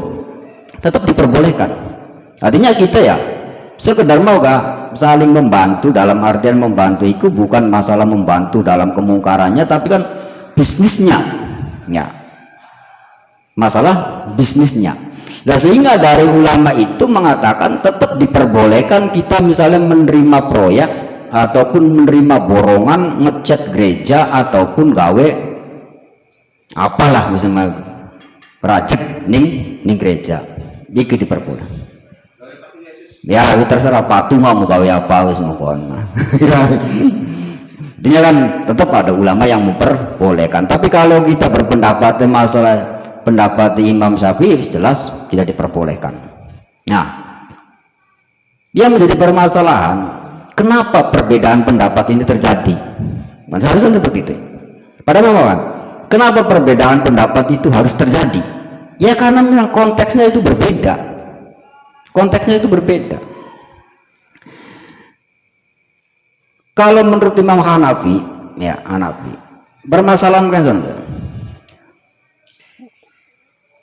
tetap diperbolehkan. Artinya kita ya sekedar mau gak saling membantu, dalam artian membantu itu bukan masalah membantu dalam kemungkarannya, tapi kan bisnisnya, ya, masalah bisnisnya. Nah, sehingga dari ulama itu mengatakan tetap diperbolehkan kita misalnya menerima proyek ataupun menerima borongan ngecat gereja ataupun gawe apalah misalnya rajek ning gereja, itu diperbolehkan. Ya terserah patung mau gawe apa wis mongkon. Intinya kan tetap ada ulama yang memperbolehkan. Tapi kalau kita berpendapat masalah pendapat Imam Syafi'i jelas tidak diperbolehkan. Nah, yang menjadi permasalahan kenapa perbedaan pendapat ini terjadi? Kan seharusnya seperti itu. Padahal apa kan? Kenapa perbedaan pendapat itu harus terjadi? Ya karena memang konteksnya itu berbeda. Konteksnya itu berbeda. Kalau menurut Imam Hanafi, ya Hanafi, bermasalahan kan saudara.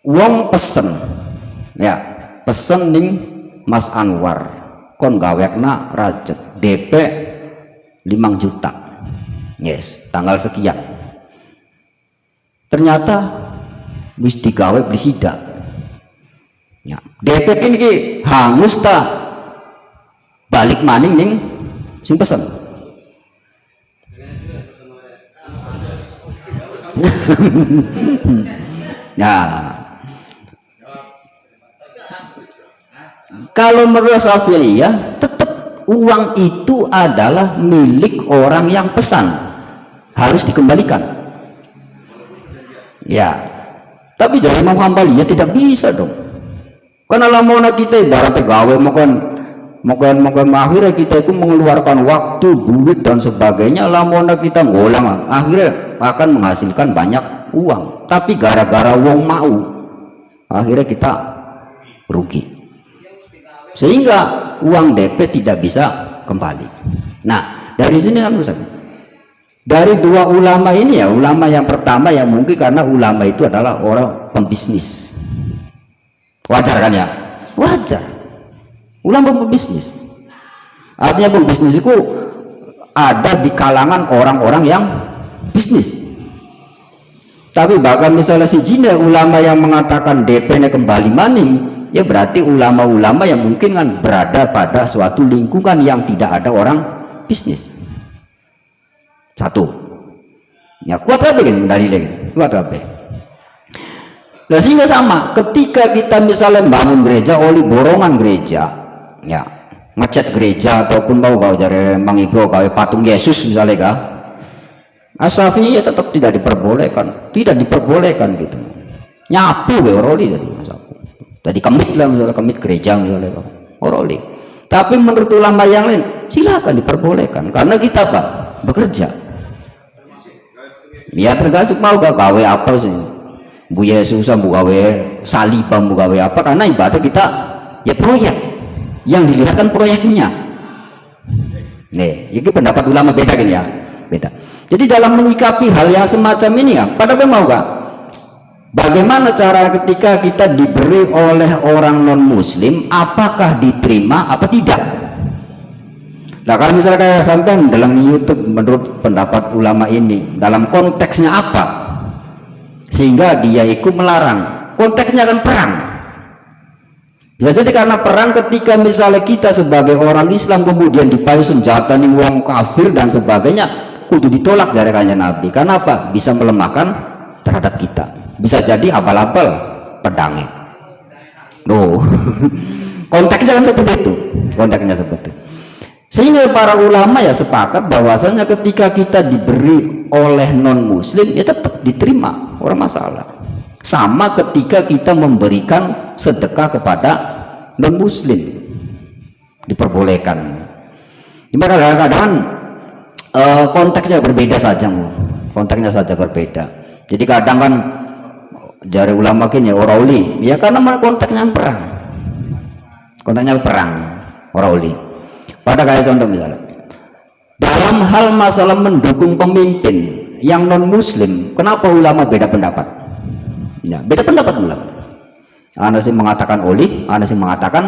Wong pesen, ya pesen ning Mas Anwar, kon gawekna rajek DP 5 juta, yes, tanggal sekian. Ternyata wis digawe beli sidak. Ya, DP ini hangus ta balik maning ning sing pesen. Nah, kalau menurut Syafi'iyah tetap uang itu adalah milik orang yang pesan, harus dikembalikan. Ya, tapi jangan Imam Hambali ya tidak bisa dong. Karena lamona kita ibaratnya gawe moga akhirnya kita itu mengeluarkan waktu, duit dan sebagainya, lamona kita ngolang akhirnya akan menghasilkan banyak uang, tapi gara-gara wong mau akhirnya kita rugi sehingga uang DP tidak bisa kembali. Nah, dari sini kan dari dua ulama ini ya, ulama yang pertama yang mungkin karena ulama itu adalah orang pembisnis. Wajar kan ya? Wajar. Ulama pembisnis. Artinya pembisnis itu ada di kalangan orang-orang yang bisnis. Tapi bahkan misalnya si jina ulama yang mengatakan DP-nya kembali maning, ya berarti ulama-ulama yang mungkin kan berada pada suatu lingkungan yang tidak ada orang bisnis. Satu. Ya kuat apa kan dalilnya? Kuat apa? Nah, sehingga sama ketika kita misalnya bangun gereja oleh borongan gereja, ya ngecat gereja ataupun mau gawe jare Mang Ibro gawe patung Yesus misalnya kah, Asyafi'iyah tetap tidak diperbolehkan gitu. Nyapu ya oroli jadi kemit lah misalnya, kemit gereja misalnya oroli. Tapi menurut ulama yang lain silakan diperbolehkan karena kita apa bekerja. Ya tergantung mau gak gawe apa sih. Bu Yesus, bu gawe salib, bu gawe apa, karena ibadah kita ya proyek yang dilihat kan proyeknya. Nih, ini pendapat ulama beda kan ya, beda. Jadi dalam menyikapi hal yang semacam ini ya, pada mau gak? Bagaimana cara ketika kita diberi oleh orang non Muslim, apakah diterima apa tidak? Nah kalau misalnya kayak sampai dalam YouTube menurut pendapat ulama ini, dalam konteksnya apa? sehingga dia ikut melarang. Konteksnya kan perang. Bisa jadi karena perang, ketika misalnya kita sebagai orang Islam kemudian dipayu senjata nih wong kafir dan sebagainya, kudu ditolak dari kanjeng Nabi. Karena apa? Bisa melemahkan terhadap kita. Bisa jadi abal-abal pedangnya. Loh, konteksnya kan seperti itu. Konteksnya seperti itu. Sehingga para ulama ya sepakat bahwasanya ketika kita diberi oleh non muslim ya tetap diterima, orang masalah. Sama ketika kita memberikan sedekah kepada non muslim, diperbolehkan. Cuma kadang-kadang konteksnya berbeda saja, konteksnya saja berbeda. Jadi kadang kan jari ulama kini orang uli, ya karena konteksnya perang, konteksnya perang orang uli. Pada kayak contoh misalnya, dalam hal masalah mendukung pemimpin yang non muslim, kenapa ulama beda pendapat? Ya, beda pendapat ulama. Ada yang mengatakan oleh, ada yang mengatakan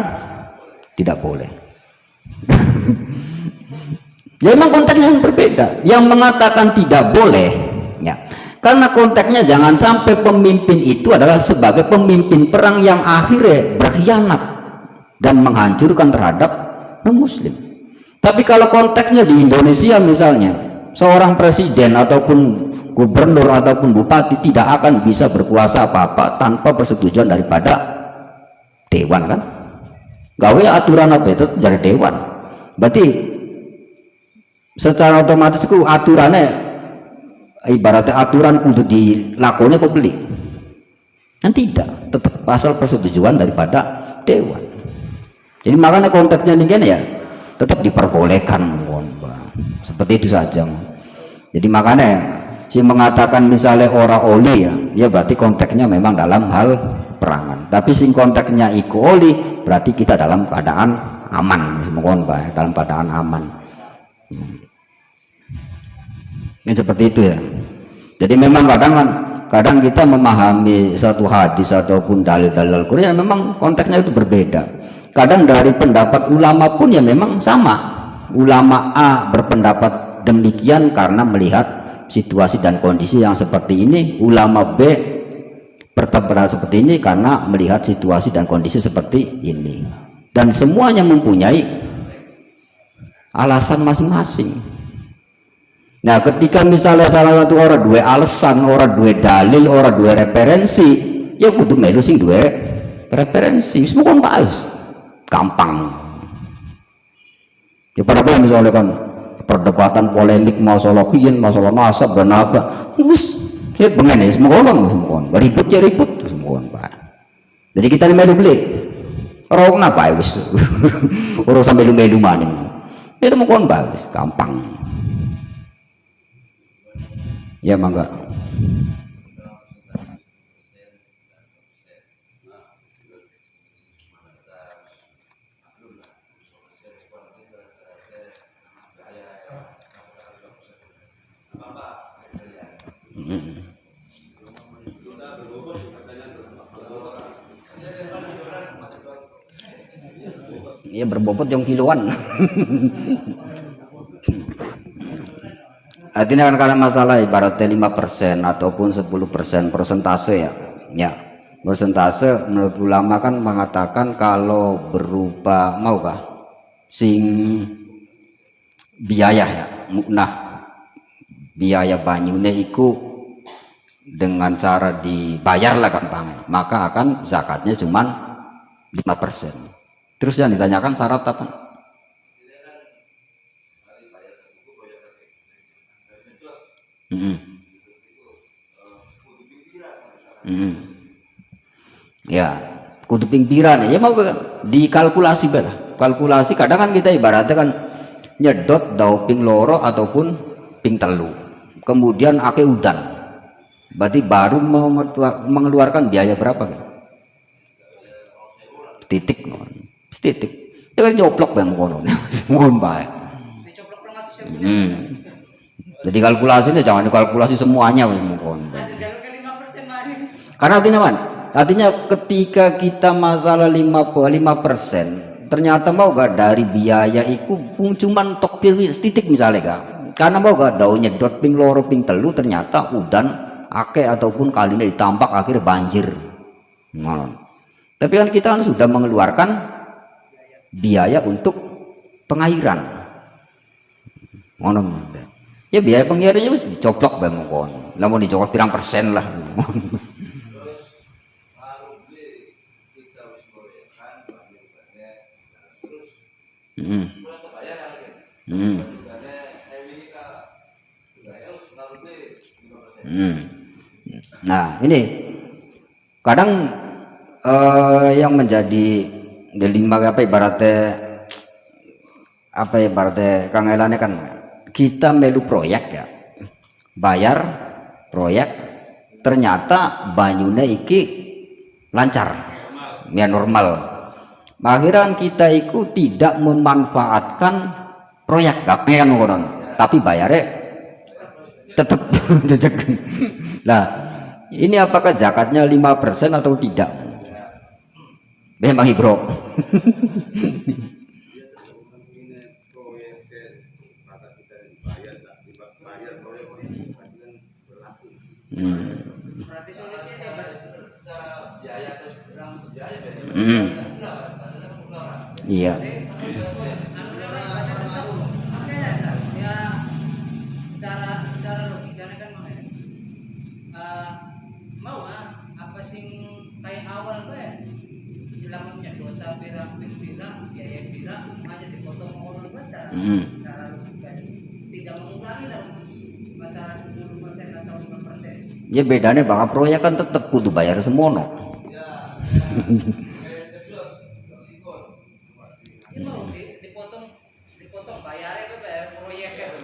tidak boleh. Jadi memang konteksnya yang berbeda. Yang mengatakan tidak boleh, ya, karena konteksnya jangan sampai pemimpin itu adalah sebagai pemimpin perang yang akhirnya berkhianat dan menghancurkan terhadap non muslim. Tapi kalau konteksnya di Indonesia misalnya, seorang presiden ataupun gubernur ataupun bupati tidak akan bisa berkuasa apa-apa tanpa persetujuan daripada dewan kan? Gawe aturan apa itu dari dewan. Berarti secara otomatis itu aturannya ibaratnya aturan untuk dilakoni apa beli? Kan tidak, tetap asal persetujuan daripada dewan. Jadi makanya konteksnya ini kan ya tetap diperbolehkan, seperti itu saja. Jadi makanya si mengatakan misalnya orang oli ya berarti konteksnya memang dalam hal perangan. Tapi sing konteksnya iku oli berarti kita dalam keadaan aman, semoga dalam keadaan aman. Ini seperti itu ya. Jadi memang kadang kita memahami satu hadis ataupun dalil-dalil Al-Qur'an memang konteksnya itu berbeda. Kadang dari pendapat ulama pun ya memang sama. Ulama A berpendapat demikian karena melihat situasi dan kondisi yang seperti ini. Ulama B berpendapat seperti ini karena melihat situasi dan kondisi seperti ini. Dan semuanya mempunyai alasan masing-masing. Nah, ketika misalnya salah satu orang dua alasan, orang dua dalil, orang dua referensi, ya kudu melu sing dua referensi. Semua kan bagus. Gampang ya, pada misalnya kan perdebatan polemik masalah kian, masalah nasab dan apa terus ya pengen ya semua orang ribut ya ribut semua orang. Jadi kita melu beli orang apa ya wis orang sampai melu maning itu mau kon bagus gampang ya mangga. Ya berbobot yang kiloan. Artinya kan karena masalah ibaratnya 5% ataupun 10% persentase ya persentase menurut ulama kan mengatakan kalau berupa maukah sing biaya ya muknah biaya banyune iku dengan cara dibayar lah gampangnya, maka akan zakatnya cuman 5%. Terus yang ditanyakan syarat apa? Ya kudu pingpiran ya mau dikalkulasi belah. Kalkulasi kadang kan kita ibaratnya kan nyedot dau ping loro ataupun ping telu kemudian ake udan berarti baru mengeluarkan biaya berapa kan? Titik ya kan coplok bang kono semua baik. Jadi kalkulasinya jangan dikalkulasi semuanya karena artinya man artinya ketika kita masalah 5% ternyata mau gak dari biaya itu cuman tok titik misalnya gak karena mau gak daunnya dot ping loro ping telu ternyata udan akeh ataupun kalinya ditampak akhirnya banjir. Ngono. Tapi kan kita kan sudah mengeluarkan biaya untuk pengairan. Ngono. Ya biaya pengairannya mesti dicoplok bae mongkon. Lah mau dicoplok pirang persen lah. Nah ini kadang yang menjadi delima apa ibaratnya kangelannya kan kita melu proyek ya, bayar proyek, ternyata banyune iki lancar ya, normal. Akhiran kita itu tidak memanfaatkan proyek kapan ngonon, tapi bayarnya tetap jejak. Nah ini apakah zakatnya 5% atau tidak? Memang bro. Iya. Secara logikanya kan mau apa sing kayak awal bae ilangnya kuota pirang biaya pirang aja dipotong orang baca. Secara logika tidak mengurangi lah masalah 10% atau 5%. Ya bedanya bahwa proyek kan tetap kudu bayar semono. Ya mau dipotong bayarnya ke bayar proyeknya.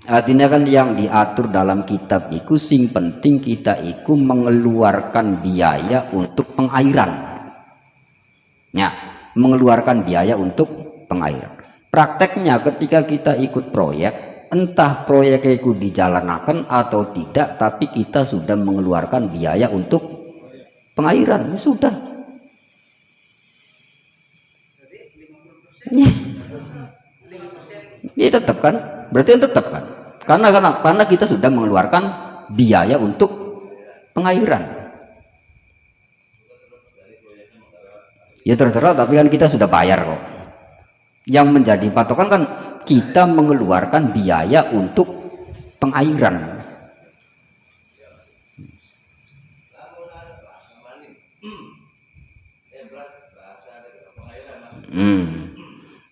Artinya kan yang diatur dalam kitab itu sing penting kita itu mengeluarkan biaya untuk pengairan. Ya, mengeluarkan biaya untuk pengairan. Prakteknya ketika kita ikut proyek, entah proyek itu dijalankan atau tidak, tapi kita sudah mengeluarkan biaya untuk pengairan, ya sudah. Ya tetap kan, berarti tetap kan, karena kita sudah mengeluarkan biaya untuk pengairan. Ya terserah, tapi kan kita sudah bayar kok. Yang menjadi patokan kan kita mengeluarkan biaya untuk pengairan.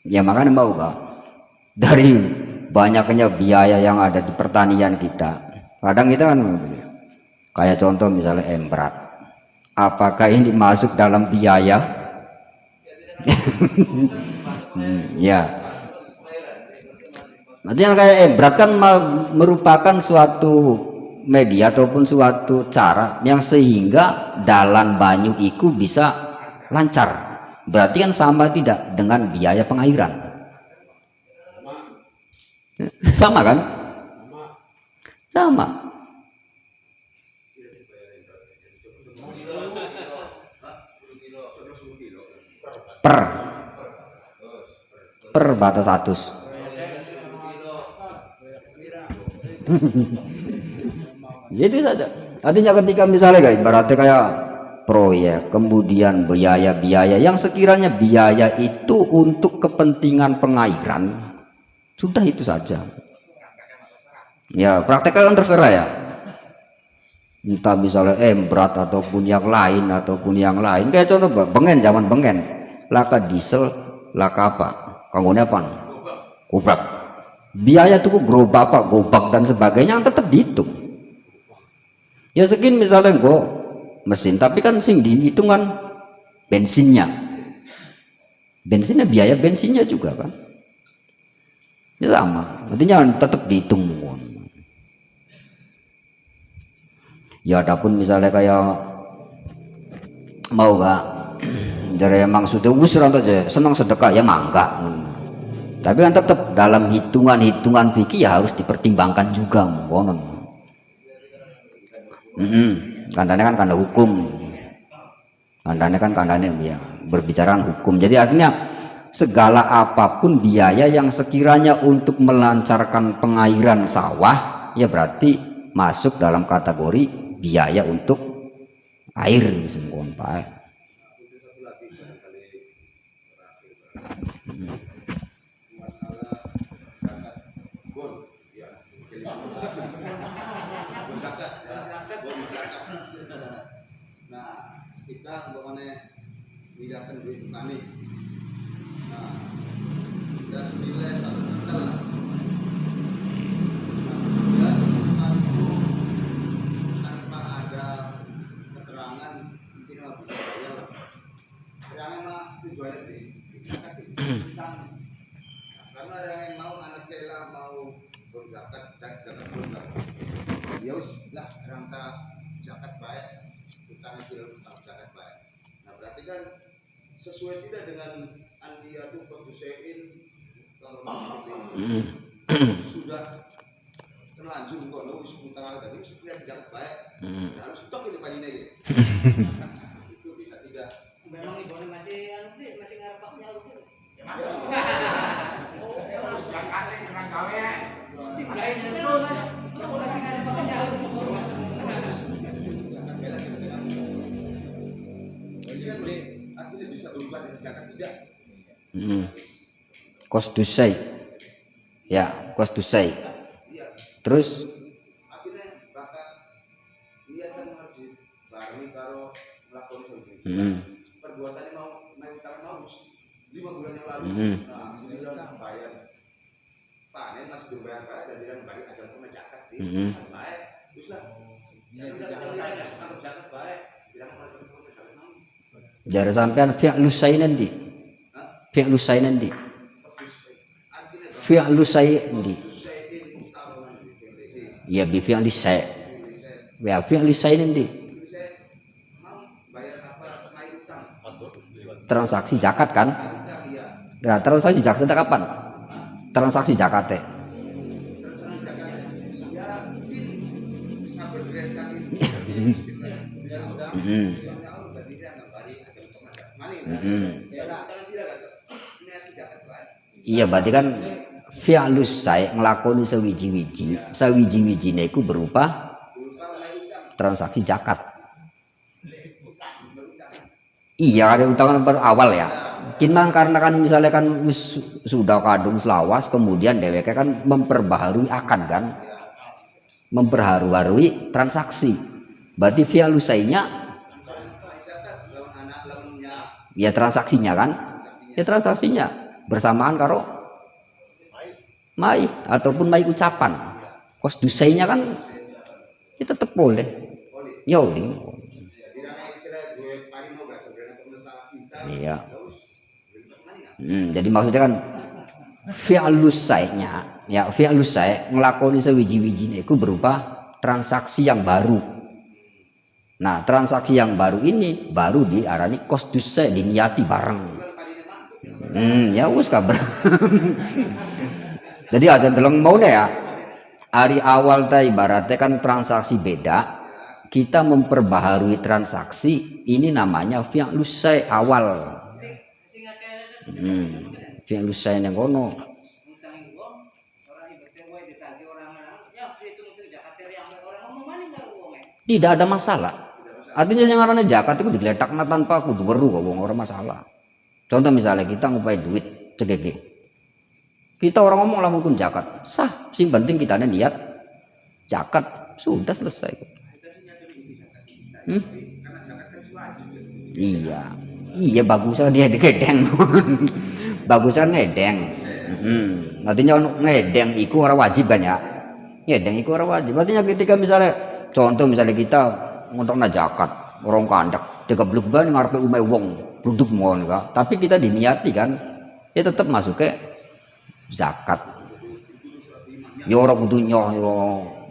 Ya makanya mau gak dari banyaknya biaya yang ada di pertanian kita, kadang kita kan kayak contoh misalnya embrat, apakah ini masuk dalam biaya? Ya, artinya kayak embrat kan merupakan suatu media ataupun suatu cara yang sehingga dalan banyu iku bisa lancar. Berarti kan sama tidak dengan biaya pengairan? Sama kan? Sama. Per batas 100. Jadi saja. Artinya ketika misalnya guys, ibaratnya kayak proyek, kemudian biaya-biaya yang sekiranya biaya itu untuk kepentingan pengairan, sudah itu saja. Ya prakteknya kan terserah ya. Entah misalnya embrat ataupun yang lain kayak contoh bengen, zaman bengen laka diesel, laka apa kanggone apa gobak, biaya tuku gerobak apa gobak dan sebagainya yang tetap dihitung. Ya segini misalnya gue mesin, tapi kan sing dihitung kan bensinnya biaya bensinnya juga kan ya sama, artinya tetap dihitung. Ya adapun misalnya kayak mau gak dari emang sudah usur aja senang sedekah ya mangga, tapi kan tetap dalam hitungan fikih ya harus dipertimbangkan juga mongkonon. Kandane kan kanda hukum, kandane ya berbicara hukum. Jadi artinya segala apapun biaya yang sekiranya untuk melancarkan pengairan sawah ya berarti masuk dalam kategori biaya untuk air semua Pak. Itu satu lagi barangkali terakhir masalah zakat bon ya bon zakat ya bon zakat. Nah kita umpamanya minjamkan duit kami, nah kita senilai 1 juta lah. Nah, itu tanpa ada keterangan mungkin mau bisa bayar yang memang tujuannya di zakat utang. Karena ada yang mau anak kela mau berzakat zakat utang ya wis lah rangka zakat baik utang hasil utang zakat baik. Nah berarti kan sesuai tidak dengan andiyatu pedusein kalau sudah terlanjur kalau wis utang tadi wis lihat zakat baik harus stok ini pagi ini itu bisa tidak Memang ibu masih masih ngarepaknya lu. Si lain itu masih ngarepaknya lu. artinya bisa berubah dari zakat tidak. Kosdusai ya kosdusai Iya. terus Akhirnya bakal lihat kan harus dibarengi karo melakukan sendiri. Perbuatannya mau naik utang mau 5 bulan yang lalu. Nah ini udah bayar panen masih belum bayar dan dia balik ajar pun zakat di baik. Terus lah. Ya sudah kita lihat ya kalau zakat baik bilang harus berpikir jare sampean fi'lu sai nanti fi'lu sai nanti fi'lu sai nanti ya bi fi'li sai ya fi'li sai nanti transaksi zakat kan. Nah, transaksi zakat kapan? Transaksi zakatnya. Iya berarti kan fi'lus sai nglakoni sawiji-wijine iku berupa transaksi zakat. Iya ada utangan baru awal ya. Kinman karena kan misalnya kan sudah kadung selawas kemudian dheweke kan memperbaharui akan kan. Memperbarui transaksi. Berarti fi'lus sainya ya transaksinya kan? Ya transaksinya bersamaan karo mai ataupun mai ucapan. Kos dusainya kan ya tetap boleh. Ya boleh. Iya. Jadi maksudnya kan fi'lus sainya ya fi'lus sai nglakoni sewiji-wijine iku berupa transaksi yang baru. Nah, transaksi yang baru ini baru diarani kosdus sai diniati bareng. Ya wis kabar. Jadi aja deleng mau ya. Hari awal ta ibaratnya kan transaksi beda. Kita memperbaharui transaksi ini namanya fi'lus sai awal. Fi'lus sai nang kono. Tidak ada masalah. Artinya yang ngarannya zakat itu digeletakna tanpa kudu weruh kok wong ora masalah. Contoh misalnya kita ngupain duit cegege. Kita orang ngomong lah mungkin zakat. Sah, sing penting kita niat zakat sudah selesai. Iya bagusnya dia digedeng. Bagusnya ngedeng. Artinya ngedeng iku ora wajib kan ya. Ngedeng iku ora wajib. Artinya ketika misalnya contoh misalnya kita ngontokna zakat, orang kandak digeblek ban ngarepe umai wong, bruduk mon ka. Tapi kita diniati kan, ya tetap masuk ke zakat. Ya ora kudu nyoh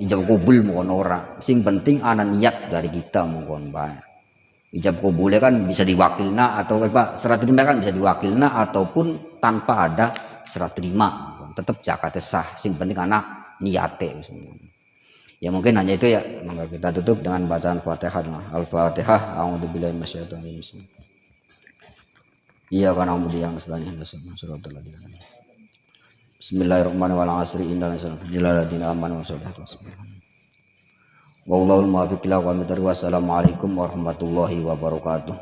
ijab kabul mohon ora. Sing penting ana niat dari kita mohon bae. Ijab kabulnya kan bisa diwakilna atau apa serah terima kan bisa diwakilna ataupun tanpa ada serah terima. Tetap zakat sah. Sing penting ana niate semua. Ya mungkin hanya itu ya. Maka kita tutup dengan bacaan Fatihah. Al-Fatihah. A'udzubillahi minasyaitonir rajim. Iya kan yang setelahnya suratul Bismillahirrahmanirrahim. Innal ladzina amanu wa salatu Wallahul muwaffiq ila aqwamit thoriq. Wassalamualaikum warahmatullahi wabarakatuh.